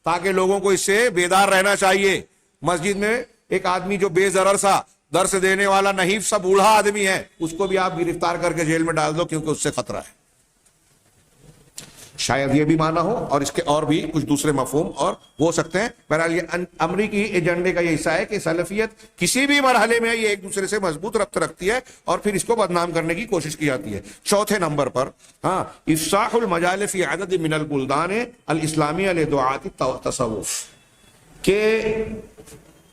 تاکہ لوگوں کو اس سے بیدار رہنا چاہیے. مسجد میں ایک آدمی جو بے ضرر سا درس دینے والا نحیف سا بوڑھا آدمی ہے, اس کو بھی آپ گرفتار کر کے جیل میں ڈال دو کیونکہ اس سے خطرہ ہے. شاید یہ بھی مانا ہو, اور اس کے اور بھی کچھ دوسرے مفہوم اور ہو سکتے ہیں. بہرحال یہ امریکی ایجنڈے کا یہ حصہ ہے کہ سلفیت کسی بھی مرحلے میں یہ ایک دوسرے سے مضبوط ربط رکھتی ہے اور پھر اس کو بدنام کرنے کی کوشش کی جاتی ہے. چوتھے نمبر پر افصاح المجال فی عدد من البلدان الاسلامیہ لدعاة التصوف, کہ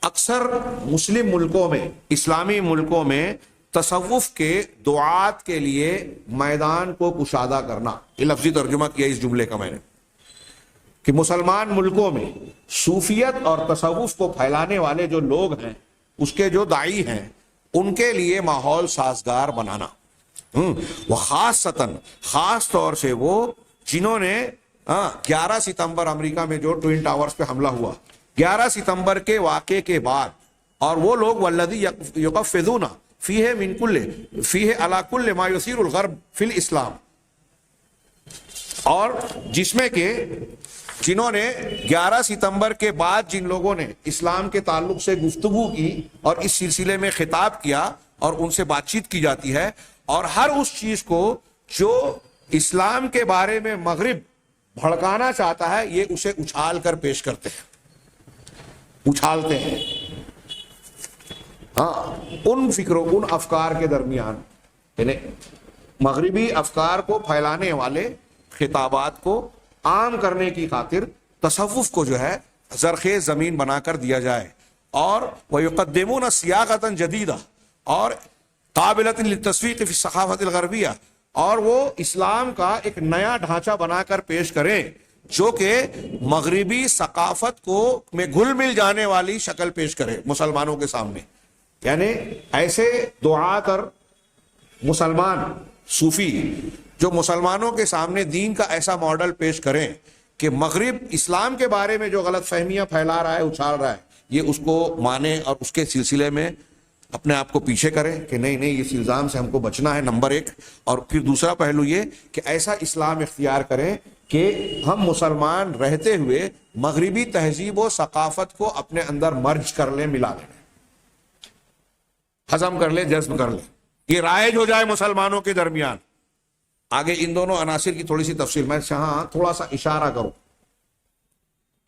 اکثر مسلم ملکوں میں, اسلامی ملکوں میں تصوف کے دعات کے لیے میدان کو کشادہ کرنا. یہ لفظی ترجمہ کیا اس جملے کا میں نے, کہ مسلمان ملکوں میں صوفیت اور تصوف کو پھیلانے والے جو لوگ ہیں, اس کے جو داعی ہیں, ان کے لیے ماحول سازگار بنانا. وہ خاص طور سے وہ جنہوں نے 11 ستمبر امریکہ میں جو ٹوئن ٹاورز پہ حملہ ہوا, 11 ستمبر کے واقعے کے بعد, اور وہ لوگ والذی یقفزون فیہ من کل فیہ علی کل ما یثیر الغرب فی الاسلام, اور جس میں کہ جنہوں نے 11 ستمبر کے بعد جن لوگوں نے اسلام کے تعلق سے گفتگو کی اور اس سلسلے میں خطاب کیا اور ان سے بات چیت کی جاتی ہے, اور ہر اس چیز کو جو اسلام کے بارے میں مغرب بھڑکانا چاہتا ہے یہ اسے اچھال کر پیش کرتے ہیں, اچھالتے ہیں. ان فکروں, ان افکار کے درمیان, یعنی مغربی افکار کو پھیلانے والے خطابات کو عام کرنے کی خاطر تصوف کو جو ہے زرخیز زمین بنا کر دیا جائے, اور وَيُقَدِّمُونَ سِيَاقَةً جَدِيدًا اور قابلۃ للتصفیق فی الثقافۃ الغربیہ, اور وہ اسلام کا ایک نیا ڈھانچہ بنا کر پیش کریں جو کہ مغربی ثقافت کو میں گھل مل جانے والی شکل پیش کرے مسلمانوں کے سامنے. یعنی ایسے دعات اور مسلمان صوفی جو مسلمانوں کے سامنے دین کا ایسا ماڈل پیش کریں کہ مغرب اسلام کے بارے میں جو غلط فہمیاں پھیلا رہا ہے, اچھال رہا ہے, یہ اس کو مانے اور اس کے سلسلے میں اپنے آپ کو پیچھے کریں کہ نہیں نہیں اس الزام سے ہم کو بچنا ہے، نمبر ایک. اور پھر دوسرا پہلو یہ کہ ایسا اسلام اختیار کریں کہ ہم مسلمان رہتے ہوئے مغربی تہذیب و ثقافت کو اپنے اندر مرج کر لیں، ملا لیں، ہضم کر لیں، جذب کر لیں، یہ رائج ہو جائے مسلمانوں کے درمیان. آگے ان دونوں عناصر کی تھوڑی سی تفصیل میں یہاں تھوڑا سا اشارہ کروں،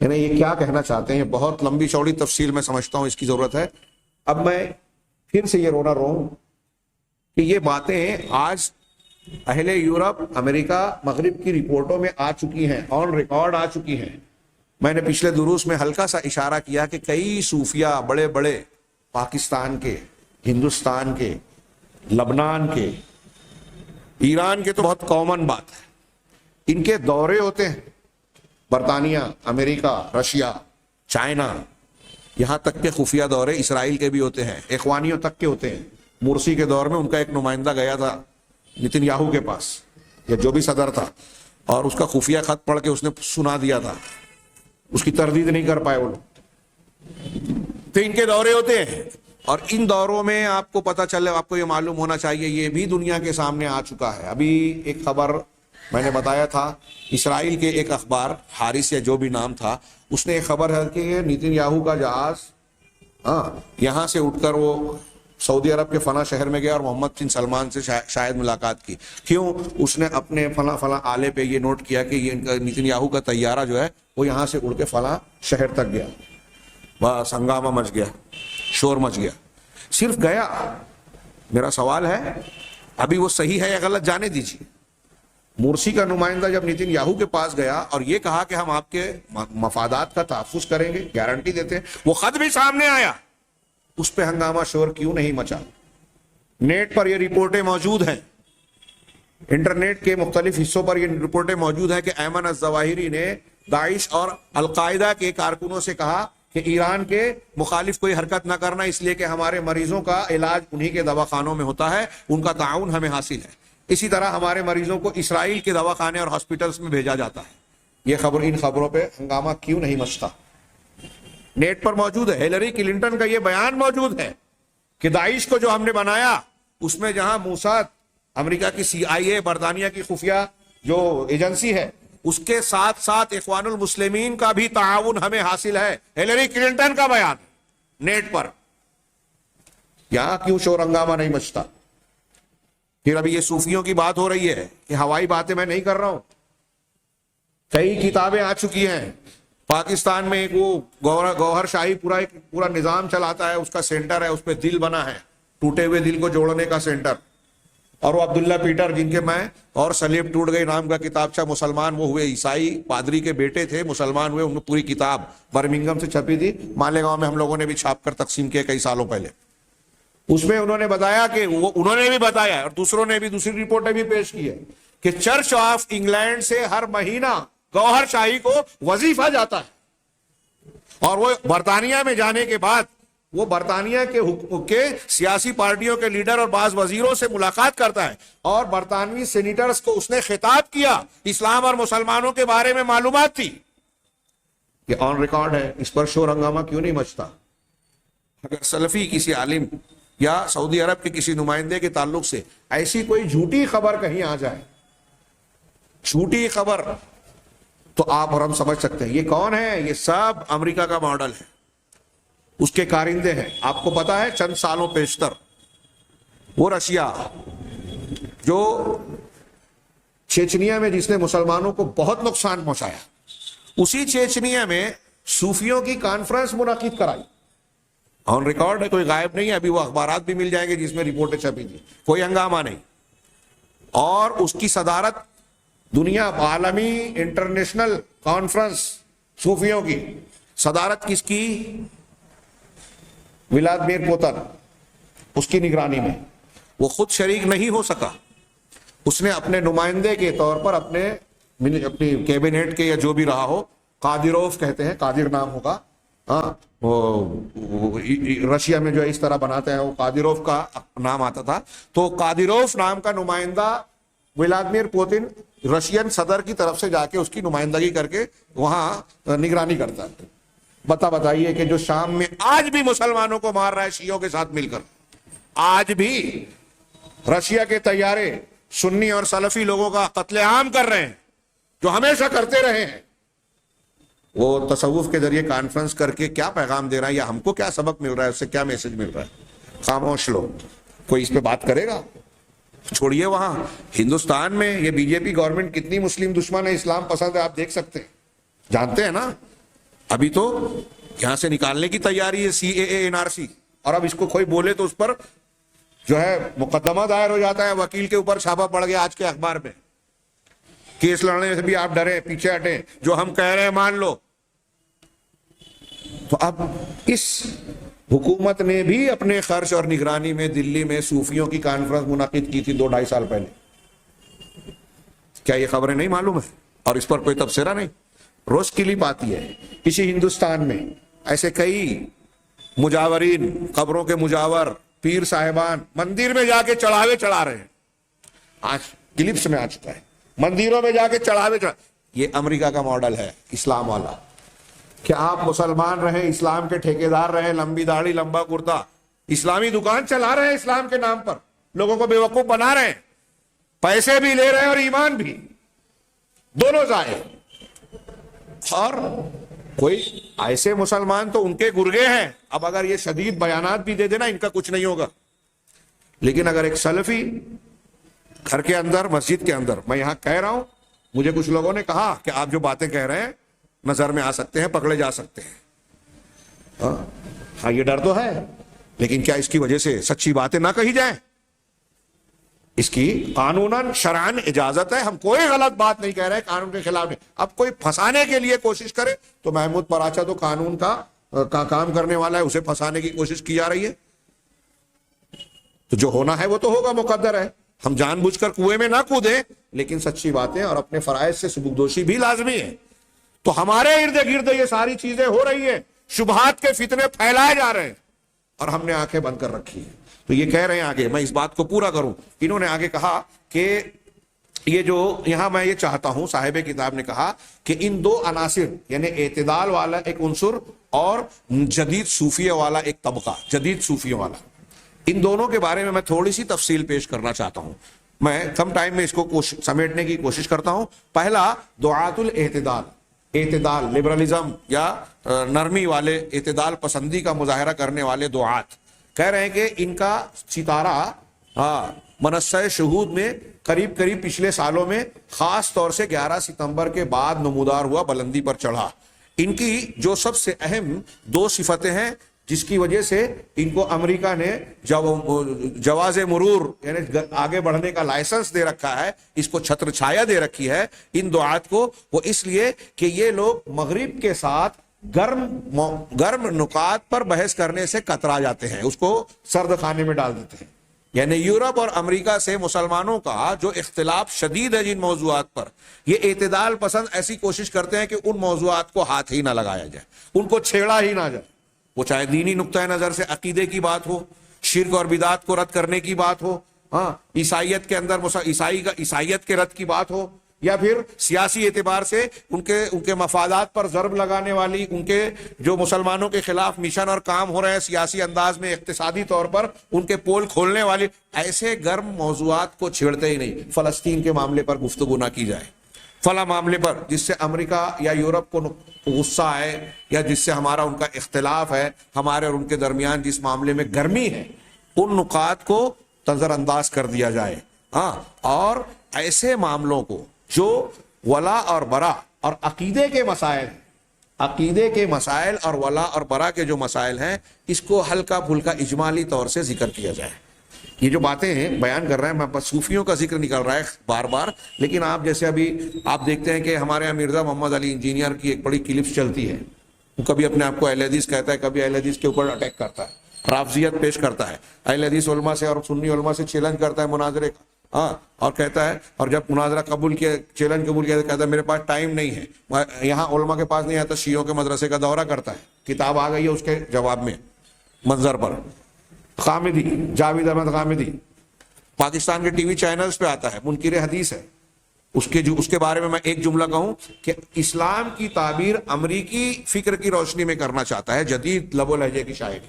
یعنی یہ کیا کہنا چاہتے ہیں. بہت لمبی چوڑی تفصیل میں سمجھتا ہوں اس کی ضرورت ہے. اب میں پھر سے یہ رونا رہوں کہ یہ باتیں آج اہل یورپ، امریکہ، مغرب کی رپورٹوں میں آ چکی ہیں، آن ریکارڈ آ چکی ہیں. میں نے پچھلے دروس میں ہلکا سا اشارہ کیا کہ کئی صوفیہ بڑے بڑے پاکستان کے، ہندوستان کے، لبنان کے، ایران کے تو بہت کامن بات ہے، ان کے دورے ہوتے ہیں برطانیہ، امریکہ، رشیا، چائنا، یہاں تک کہ خفیہ دورے اسرائیل کے بھی ہوتے ہیں، اخوانیوں تک کے ہوتے ہیں. مرسی کے دور میں ان کا ایک نمائندہ گیا تھا نتن یاہو کے پاس یا جو بھی صدر تھا، اور اس کا خفیہ خط پڑھ کے اس نے سنا دیا تھا، اس کی تردید نہیں کر پائے وہ لوگ. تو ان کے دورے ہوتے ہیں، اور ان دوروں میں آپ کو پتہ چلے، آپ کو یہ معلوم ہونا چاہیے، یہ بھی دنیا کے سامنے آ چکا ہے. ابھی ایک خبر میں نے بتایا تھا، اسرائیل کے ایک اخبار حارث یا جو بھی نام تھا، اس نے ایک خبر ہے کہ نتن یاہو کا جہاز یہاں سے اٹھ کر وہ سعودی عرب کے فلاں شہر میں گیا اور محمد بن سلمان سے شاید ملاقات کی. کیوں؟ اس نے اپنے فلاں فلاں آلے پہ یہ نوٹ کیا کہ یہ نتن یاہو کا طیارہ جو ہے وہ یہاں سے اڑ کے فلاں شہر تک گیا. بس ہنگامہ مچ گیا، شور مچ گیا. صرف گیا. میرا سوال ہے ابھی وہ صحیح ہے یا غلط جانے دیجیے. مرسی کا نمائندہ جب نتن یاہو کے پاس گیا اور یہ کہا کہ ہم آپ کے مفادات کا تحفظ کریں گے، گارنٹی دیتے ہیں، وہ خط بھی سامنے آیا، اس پہ ہنگامہ شور کیوں نہیں مچا؟ نیٹ پر یہ رپورٹیں موجود ہیں، انٹرنیٹ کے مختلف حصوں پر یہ رپورٹیں موجود ہیں کہ ایمن الظواہری نے داعش اور القاعدہ کے کارکنوں سے کہا کہ ایران کے مخالف کوئی حرکت نہ کرنا، اس لیے کہ ہمارے مریضوں کا علاج انہی کے دواخانوں میں ہوتا ہے، ان کا تعاون ہمیں حاصل ہے. اسی طرح ہمارے مریضوں کو اسرائیل کے دواخانے اور ہاسپٹلز میں بھیجا جاتا ہے. یہ خبر، ان خبروں پہ ہنگامہ کیوں نہیں مچتا؟ نیٹ پر موجود ہے. ہیلری کلنٹن کا یہ بیان موجود ہے کہ داعش کو جو ہم نے بنایا اس میں جہاں موساد، امریکہ کی CIA، برطانیہ کی خفیہ جو ایجنسی ہے، اس کے ساتھ ساتھ اخوان المسلمین کا بھی تعاون ہمیں حاصل ہے. ہیلری کلنٹن کا بیان نیٹ پر. یہاں کیوں شور ہنگامہ نہیں مچتا؟ پھر ابھی یہ صوفیوں کی بات ہو رہی ہے کہ ہوائی باتیں میں نہیں کر رہا ہوں. کئی کتابیں آ چکی ہیں. پاکستان میں ایک وہ گوہر شاہی پورا نظام چلاتا ہے، اس کا سینٹر ہے، اس پہ دل بنا ہے، ٹوٹے ہوئے دل کو جوڑنے کا سینٹر. اور وہ عبداللہ پیٹر، جن کے میں اور سلیب ٹوٹ گئی نام کا کتابچہ، مسلمان وہ ہوئے، عیسائی پادری کے بیٹے تھے، مسلمان ہوئے، انہوں نے پوری کتاب برمنگم سے چھپی تھی، مالیگاؤں میں ہم لوگوں نے بھی چھاپ کر تقسیم کیا کئی سالوں پہلے. اس میں انہوں نے بتایا کہ انہوں نے بھی بتایا اور دوسروں نے بھی دوسری رپورٹیں بھی پیش کی ہے کہ چرچ آف انگلینڈ سے ہر مہینہ گوہر شاہی کو وظیفہ جاتا ہے، اور وہ برطانیہ میں جانے کے بعد وہ برطانیہ کے سیاسی پارٹیوں کے لیڈر اور بعض وزیروں سے ملاقات کرتا ہے، اور برطانوی سینیٹرز کو اس نے خطاب کیا، اسلام اور مسلمانوں کے بارے میں معلومات تھی. یہ آن ریکارڈ ہے. اس پر شور ہنگامہ کیوں نہیں مچتا؟ اگر سلفی کسی عالم یا سعودی عرب کے کسی نمائندے کے تعلق سے ایسی کوئی جھوٹی خبر کہیں آ جائے، جھوٹی خبر، تو آپ اور ہم سمجھ سکتے ہیں یہ کون ہے. یہ سب امریکہ کا ماڈل ہے، اس کے کارندے ہیں. آپ کو پتا ہے چند سالوں پیشتر وہ رشیا جو چیچنیا میں، جس نے مسلمانوں کو بہت نقصان پہنچایا، اسی چیچنیا میں صوفیوں کی کانفرنس منعقد کرائی. آن ریکارڈ ہے، کوئی غائب نہیں ہے. ابھی وہ اخبارات بھی مل جائیں گے جس میں رپورٹیں چھپی تھی، کوئی ہنگامہ نہیں. اور اس کی صدارت دنیا عالمی انٹرنیشنل کانفرنس صوفیوں کی صدارت کس کی؟ ولادیمیر پوتن، اس کی نگرانی میں. وہ خود شریک نہیں ہو سکا، اس نے اپنے نمائندے کے طور پر اپنی کیبنیٹ کے یا جو بھی رہا ہو، قادیروف کہتے ہیں، قادر نام ہوگا، رشیا میں جو اس طرح بناتے ہیں وہ قادیروف کا نام آتا تھا. تو قادیروف نام کا نمائندہ ولادیمیر پوتن رشین صدر کی طرف سے جا کے اس کی نمائندگی کر کے وہاں نگرانی کرتا ہے. بتائیے کہ جو شام میں آج بھی مسلمانوں کو مار رہا ہے شیعوں کے ساتھ مل کر، آج بھی رشیا کے طیارے سنی اور سلفی لوگوں کا قتل عام کر رہے ہیں، جو ہمیشہ کرتے رہے ہیں. وہ تصوف کے ذریعے کانفرنس کر کے کیا پیغام دے رہا ہے، یا ہم کو کیا سبق مل رہا ہے، اس سے کیا میسج مل رہا ہے؟ خاموش لوگ. کوئی اس پہ بات کرے گا؟ چھوڑیے. وہاں ہندوستان میں یہ بی جے پی گورنمنٹ کتنی مسلم دشمن ہے، اسلام پسند ہے، آپ دیکھ سکتے ہیں، جانتے ہیں نا. ابھی تو یہاں سے نکالنے کی تیاری ہے CAA NRC، اور اب اس کو کوئی بولے تو اس پر جو ہے مقدمہ دائر ہو جاتا ہے، وکیل کے اوپر چھاپا پڑ گیا آج کے اخبار میں. کیس لڑنے سے بھی آپ ڈرے، پیچھے ہٹیں، جو ہم کہہ رہے ہیں مان لو. تو اب اس حکومت نے بھی اپنے خرچ اور نگرانی میں دلی میں صوفیوں کی کانفرنس منعقد کی تھی 2-2.5 سال پہلے. کیا یہ خبریں نہیں معلوم ہے؟ اور اس پر کوئی تبصرہ نہیں. روز کلپ آتی ہے. کسی ہندوستان میں ایسے کئی مجاورین، قبروں کے مجاور، پیر صاحبان مندر میں جا کے چڑھاوے چڑھا رہے ہیں. آج کلپس میں آ چکا ہے، مندروں میں جا کے چڑھاوے چڑھا. یہ امریکہ کا ماڈل ہے اسلام والا، کہ آپ مسلمان رہیں، اسلام کے ٹھیکیدار رہیں، لمبی داڑھی لمبا کرتا، اسلامی دکان چلا رہے ہیں اسلام کے نام پر، لوگوں کو بیوقوف بنا رہے ہیں، پیسے بھی لے رہے ہیں اور ایمان بھی، دونوں ضائع. اور کوئی ایسے مسلمان تو ان کے گرگے ہیں. اب اگر یہ شدید بیانات بھی دے دینا، ان کا کچھ نہیں ہوگا. لیکن اگر ایک سلفی گھر کے اندر، مسجد کے اندر، میں یہاں کہہ رہا ہوں، مجھے کچھ لوگوں نے کہا کہ آپ جو باتیں کہہ رہے ہیں نظر میں آ سکتے ہیں، پکڑے جا سکتے ہیں. ہاں یہ ڈر تو ہے، لیکن کیا اس کی وجہ سے سچی باتیں نہ کہی جائیں؟ اس کی قانوناً شرعاً اجازت ہے. ہم کوئی غلط بات نہیں کہہ رہے، قانون کے خلاف نہیں. اب کوئی پھنسانے کے لیے کوشش کرے تو محمود پراچا تو قانون کا کام کرنے والا ہے، اسے پھنسانے کی کوشش کی جا رہی ہے. تو جو ہونا ہے وہ تو ہوگا، مقدر ہے. ہم جان بوجھ کر کنویں میں نہ کودیں، لیکن سچی باتیں اور اپنے فرائض سے سبکدوشی بھی لازمی ہے. تو ہمارے ارد گرد یہ ساری چیزیں ہو رہی ہیں، شبہات کے فتنے پھیلائے جا رہے ہیں، اور ہم نے آنکھیں بند کر رکھی ہیں. تو یہ کہہ رہے ہیں آگے، میں اس بات کو پورا کروں. انہوں نے آگے کہا کہ یہ جو یہاں میں یہ چاہتا ہوں، صاحب کتاب نے کہا کہ ان دو عناصر، یعنی اعتدال والا ایک عنصر اور جدید صوفیہ والا ایک طبقہ، جدید صوفیوں والا، ان دونوں کے بارے میں میں تھوڑی سی تفصیل پیش کرنا چاہتا ہوں. میں کم ٹائم میں اس کو سمیٹنے کی کوشش کرتا ہوں. پہلا، دعات الاعتدال، اعتدال، لبرلزم یا نرمی والے، اعتدال پسندی کا مظاہرہ کرنے والے دعات. کہہ رہے ہیں کہ ان کا ستارہ منصہ شہود میں قریب پچھلے سالوں میں خاص طور سے 11 ستمبر کے بعد نمودار ہوا، بلندی پر چڑھا. ان کی جو سب سے اہم 2 صفتیں ہیں جس کی وجہ سے ان کو امریکہ نے جواز مرور یعنی آگے بڑھنے کا لائسنس دے رکھا ہے، اس کو چھتر چھایا دے رکھی ہے ان دعات کو. وہ اس لیے کہ یہ لوگ مغرب کے ساتھ گرم نکات پر بحث کرنے سے کترا جاتے ہیں، اس کو سرد خانے میں ڈال دیتے ہیں. یعنی یورپ اور امریکہ سے مسلمانوں کا جو اختلاف شدید ہے جن موضوعات پر، یہ اعتدال پسند ایسی کوشش کرتے ہیں کہ ان موضوعات کو ہاتھ ہی نہ لگایا جائے، ان کو چھیڑا ہی نہ جائے. وہ چاہے دینی نقطۂ نظر سے عقیدے کی بات ہو، شرک اور بدعات کو رد کرنے کی بات ہو، عیسائیت کے اندر عیسائیت کے رد کی بات ہو، یا پھر سیاسی اعتبار سے ان کے مفادات پر ضرب لگانے والی، ان کے جو مسلمانوں کے خلاف مشن اور کام ہو رہے ہیں سیاسی انداز میں، اقتصادی طور پر ان کے پول کھولنے والی، ایسے گرم موضوعات کو چھیڑتے ہی نہیں. فلسطین کے معاملے پر گفتگو نہ کی جائے، فلاں معاملے پر جس سے امریکہ یا یورپ کو غصہ ہے، یا جس سے ہمارا ان کا اختلاف ہے، ہمارے اور ان کے درمیان جس معاملے میں گرمی ہے، ان نکات کو نظر انداز کر دیا جائے. اور ایسے معاملوں کو جو ولا اور برا اور عقیدے کے مسائل، عقیدے کے مسائل اور ولا اور برا کے جو مسائل ہیں، اس کو ہلکا پھلکا اجمالی طور سے ذکر کیا جائے. یہ جو باتیں ہیں بیان کر رہے ہیں، میں بس صوفیوں کا ذکر نکل رہا ہے بار بار، لیکن آپ جیسے ابھی آپ دیکھتے ہیں کہ ہمارے یہاں مرزا محمد علی انجینئر کی ایک بڑی کلپس چلتی ہے. وہ کبھی اپنے آپ کو اہل حدیث کہتا ہے، کبھی اہل حدیث کے اوپر اٹیک کرتا ہے، رافضیت پیش کرتا ہے، اہل حدیث علماء سے اور سنی علماء سے چیلنج کرتا ہے مناظرے کا، اور کہتا ہے، اور جب مناظرہ قبول کیا، چیلنج قبول کیا، کہتا ہے میرے پاس ٹائم نہیں ہے. یہاں علماء کے پاس نہیں آتا، شیعوں کے مدرسے کا دورہ کرتا ہے، کتاب آ گئی ہے اس کے جواب میں منظر پر. غامدی، جاوید احمد غامدی، پاکستان کے ٹی وی چینلز پہ آتا ہے، منکر حدیث ہے. اس کے بارے میں ایک جملہ کہوں کہ اسلام کی تعبیر امریکی فکر کی روشنی میں کرنا چاہتا ہے، جدید لب و لہجے کی شاعری.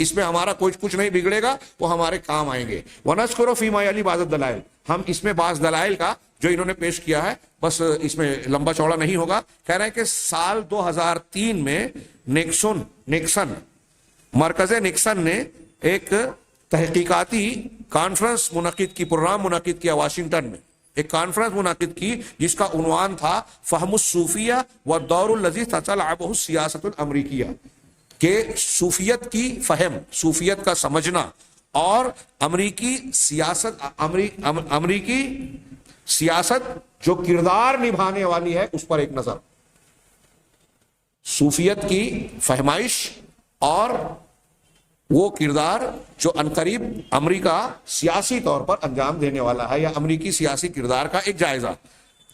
اس میں ہمارا کچھ نہیں بگڑے گا, وہ ہمارے کام آئیں گے. وَنَذْكُرُ فِي مَا يَلِي بَعْضَ الدَّلَائِلِ, ہم اس میں بعض دلائل کا جو انہوں نے پیش کیا ہے, بس اس میں لمبا چوڑا نہیں ہوگا. کہہ رہے ہیں کہ سال 2003 میں نکسن مرکز نکسن نے ایک تحقیقاتی کانفرنس منعقد کی, پروگرام منعقد کیا واشنگٹن میں, ایک کانفرنس منعقد کی جس کا عنوان تھا فہم الصوفیہ والدور الذی تتلعبہ السیاست الامریکیہ, کہ صوفیت کی فہم, صوفیت کا سمجھنا اور امریکی سیاست جو کردار نبھانے والی ہے اس پر ایک نظر. صوفیت کی فہمائش اور وہ کردار جو عنقریب امریکہ سیاسی طور پر انجام دینے والا ہے, یا امریکی سیاسی کردار کا ایک جائزہ.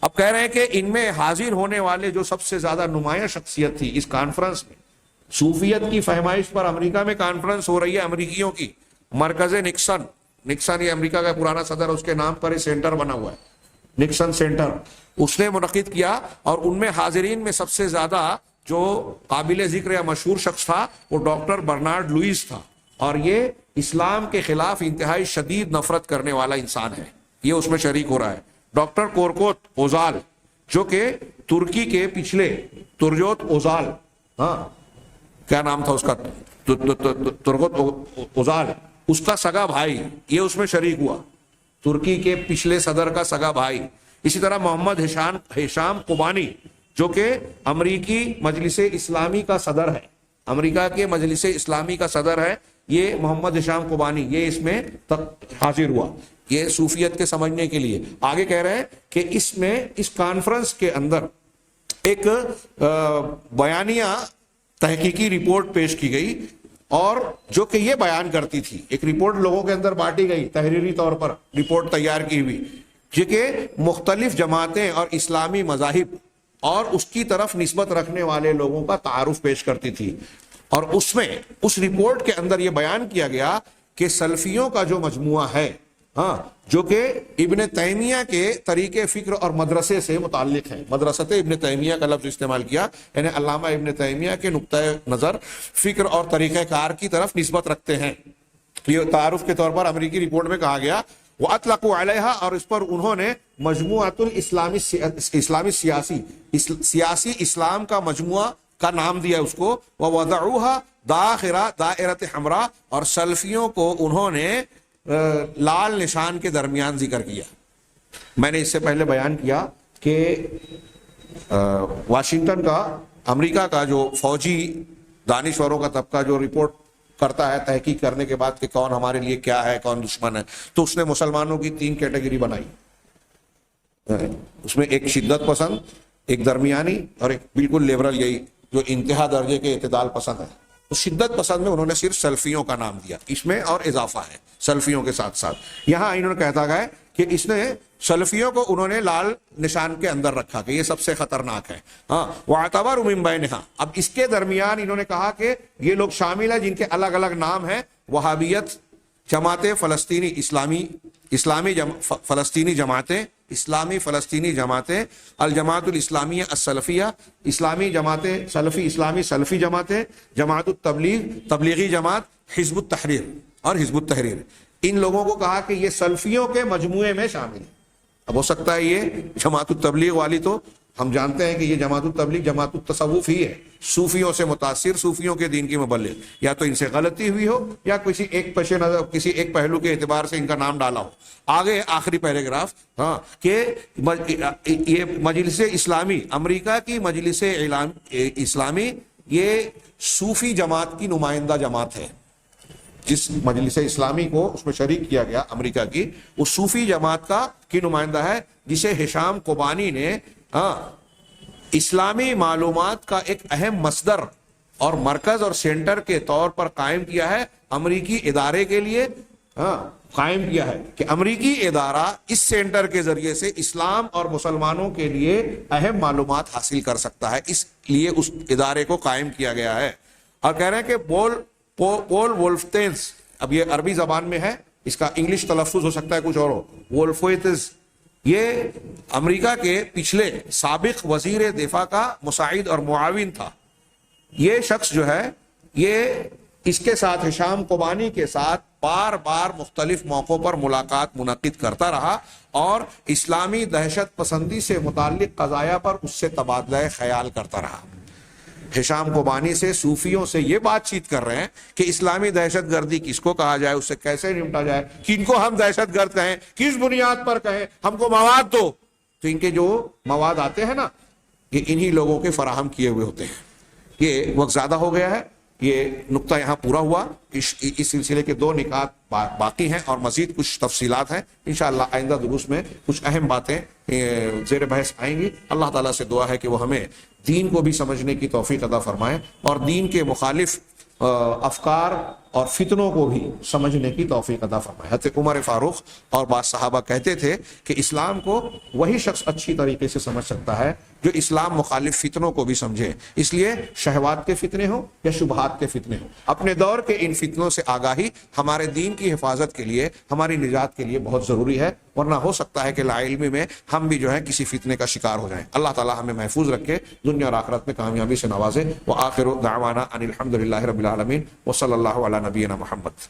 اب کہہ رہے ہیں کہ ان میں حاضر ہونے والے جو سب سے زیادہ نمایاں شخصیت تھی اس کانفرنس میں, صوفیت کی فہمائش پر امریکہ میں کانفرنس ہو رہی ہے امریکیوں کی, مرکز نکسن یہ امریکہ کا پرانا صدر, اس کے نام پر ایک سینٹر بنا ہوا ہے نکسن سینٹر, اس نے منعقد کیا. اور ان میں حاضرین میں سب سے زیادہ جو قابل ذکر یا مشہور شخص تھا وہ ڈاکٹر برنارڈ لوئس تھا, اور یہ اسلام کے خلاف انتہائی شدید نفرت کرنے والا انسان ہے, یہ اس میں شریک ہو رہا ہے. ڈاکٹر کورکوت اوزال جو کہ ترکی کے پچھلے ترجوت اوزال, ہاں کیا نام تھا اس کا, ترگوت اوزال, اس کا سگا بھائی, یہ اس میں شریک ہوا, ترکی کے پچھلے صدر کا سگا بھائی. اسی طرح محمد ہشام قبانی جو کہ امریکی مجلس اسلامی کا صدر ہے, امریکہ کے مجلس اسلامی کا صدر ہے, یہ محمد ہشام قبانی, یہ اس میں حاضر ہوا, یہ صوفیت کے سمجھنے کے لیے. آگے کہہ رہے ہیں کہ اس میں اس کانفرنس کے اندر ایک بیانیہ تحقیقی رپورٹ پیش کی گئی, اور جو کہ یہ بیان کرتی تھی, ایک رپورٹ لوگوں کے اندر بانٹی گئی تحریری طور پر, رپورٹ تیار کی ہوئی, جو کہ مختلف جماعتیں اور اسلامی مذاہب اور اس کی طرف نسبت رکھنے والے لوگوں کا تعارف پیش کرتی تھی. اور اس میں اس رپورٹ کے اندر یہ بیان کیا گیا کہ سلفیوں کا جو مجموعہ ہے, ہاں, جو کہ ابن تیمیہ کے طریقے فکر اور مدرسے سے متعلق ہے, مدرسۃ ابن تیمیہ کا لفظ استعمال کیا, یعنی علامہ ابن تیمیہ کے نقطۂ نظر فکر اور طریقہ کار کی طرف نسبت رکھتے ہیں. یہ تعارف کے طور پر امریکی رپورٹ میں کہا گیا. وَأَطْلَقُوا عَلَيْهَا, اور اس پر انہوں نے مجموعۃ الاسلامی سیاسی اسلام کا مجموعہ کا نام دیا اس کو. وَوَضَعُوهَا دائرۃ حمراء, اور سلفیوں کو انہوں نے لال نشان کے درمیان ذکر کیا. میں نے اس سے پہلے بیان کیا کہ واشنگٹن کا, امریکہ کا جو فوجی دانشوروں کا طبقہ جو رپورٹ کرتا ہے تحقیق کرنے کے بعد کہ کون ہمارے لیے کیا ہے, کون دشمن ہے, تو اس نے مسلمانوں کی 3 کیٹیگری بنائی. اس میں ایک شدت پسند, ایک درمیانی, اور ایک بالکل لیبرل, یہی جو انتہا درجے کے اعتدال پسند ہے. تو شدت پسند میں انہوں نے صرف سلفیوں کا نام دیا, اس میں اور اضافہ ہے سلفیوں کے ساتھ ساتھ. یہاں انہوں نے کہتا گیا کہ اس نے سلفیوں کو انہوں نے لال نشان کے اندر رکھا کہ یہ سب سے خطرناک ہے. ہاں, وَاعْتَبَرُ مِن بَيْنِهَا, اب اس کے درمیان انہوں نے کہا کہ یہ لوگ شامل ہیں جن کے الگ الگ نام ہیں: وہابیت, جماعت فلسطینی فلسطینی جماعتیں, اسلامی فلسطینی جماعتیں, الجماعت الاسلامیہ السلفیہ, اسلامی جماعتیں سلفی, اسلامی سلفی جماعتیں, جماعت التبلیغ, تبلیغی جماعت, حزب التحریر اور حزب التحریر. ان لوگوں کو کہا کہ یہ سلفیوں کے مجموعے میں شامل ہیں. اب ہو سکتا ہے یہ جماعت التبلیغ والی, تو ہم جانتے ہیں کہ یہ جماعت التبلیغ جماعت التصوف ہی ہے, صوفیوں سے متاثر, صوفیوں کے دین کی مبلغ. یا تو ان سے غلطی ہوئی ہو یا کسی ایک پیش نظر, کسی ایک پہلو کے اعتبار سے ان کا نام ڈالا ہو. آگے آخری پیراگراف, ہاں, کہ یہ مجلس اسلامی, امریکہ کی مجلس اسلامی, یہ صوفی جماعت کی نمائندہ جماعت ہے. جس مجلس اسلامی کو اس میں شریک کیا گیا امریکہ کی, وہ صوفی جماعت کی نمائندہ ہے, جسے ہشام قبانی نے اسلامی معلومات کا ایک اہم مصدر اور مرکز اور سینٹر کے طور پر قائم کیا ہے, امریکی ادارے کے لیے قائم کیا ہے کہ امریکی ادارہ اس سینٹر کے ذریعے سے اسلام اور مسلمانوں کے لیے اہم معلومات حاصل کر سکتا ہے. اس لیے اس ادارے کو قائم کیا گیا ہے. اور کہہ رہے ہیں کہ پول وولفتینس, اب یہ عربی زبان میں ہے, اس کا انگلش تلفظ ہو سکتا ہے کچھ اور ہو, وولفویتز, یہ امریکہ کے پچھلے سابق وزیر دفاع کا مساعد اور معاون تھا. یہ شخص جو ہے یہ اس کے ساتھ ہشام قبانی کے ساتھ بار بار مختلف موقعوں پر ملاقات منعقد کرتا رہا اور اسلامی دہشت پسندی سے متعلق قضایا پر اس سے تبادلہ خیال کرتا رہا. ہشام قبانی سے صوفیوں سے یہ بات چیت کر رہے ہیں کہ اسلامی دہشت گردی کس کو کہا جائے, اس سے کیسے نمٹا جائے, کن کو ہم دہشت گرد کہیں, کس بنیاد پر کہیں, ہم کو مواد دو. تو ان کے جو مواد آتے ہیں نا یہ انہی لوگوں کے فراہم کیے ہوئے ہوتے ہیں. یہ وقت زیادہ ہو گیا ہے, یہ نقطہ یہاں پورا ہوا. اس سلسلے کے 2 نکات باقی ہیں اور مزید کچھ تفصیلات ہیں. انشاءاللہ آئندہ دروس میں کچھ اہم باتیں زیر بحث آئیں گی. اللہ تعالیٰ سے دعا ہے کہ وہ ہمیں دین کو بھی سمجھنے کی توفیق عطا فرمائے اور دین کے مخالف افکار اور فتنوں کو بھی سمجھنے کی توفیق عطا فرمائے. حضرت عمر فاروق اور بعض صحابہ کہتے تھے کہ اسلام کو وہی شخص اچھی طریقے سے سمجھ سکتا ہے جو اسلام مخالف فتنوں کو بھی سمجھے. اس لیے شہوات کے فتنے ہوں یا شبہات کے فتنے ہوں, اپنے دور کے ان فتنوں سے آگاہی ہمارے دین کی حفاظت کے لیے, ہماری نجات کے لیے بہت ضروری ہے, ورنہ ہو سکتا ہے کہ لا علمی میں ہم بھی جو ہے کسی فتنے کا شکار ہو جائیں. اللہ تعالیٰ ہمیں محفوظ رکھے, دنیا اور آخرت میں کامیابی سے نوازے. وآخر دعوانا ان الحمد للہ رب العالمین وصلی اللہ علی نبینا محمد.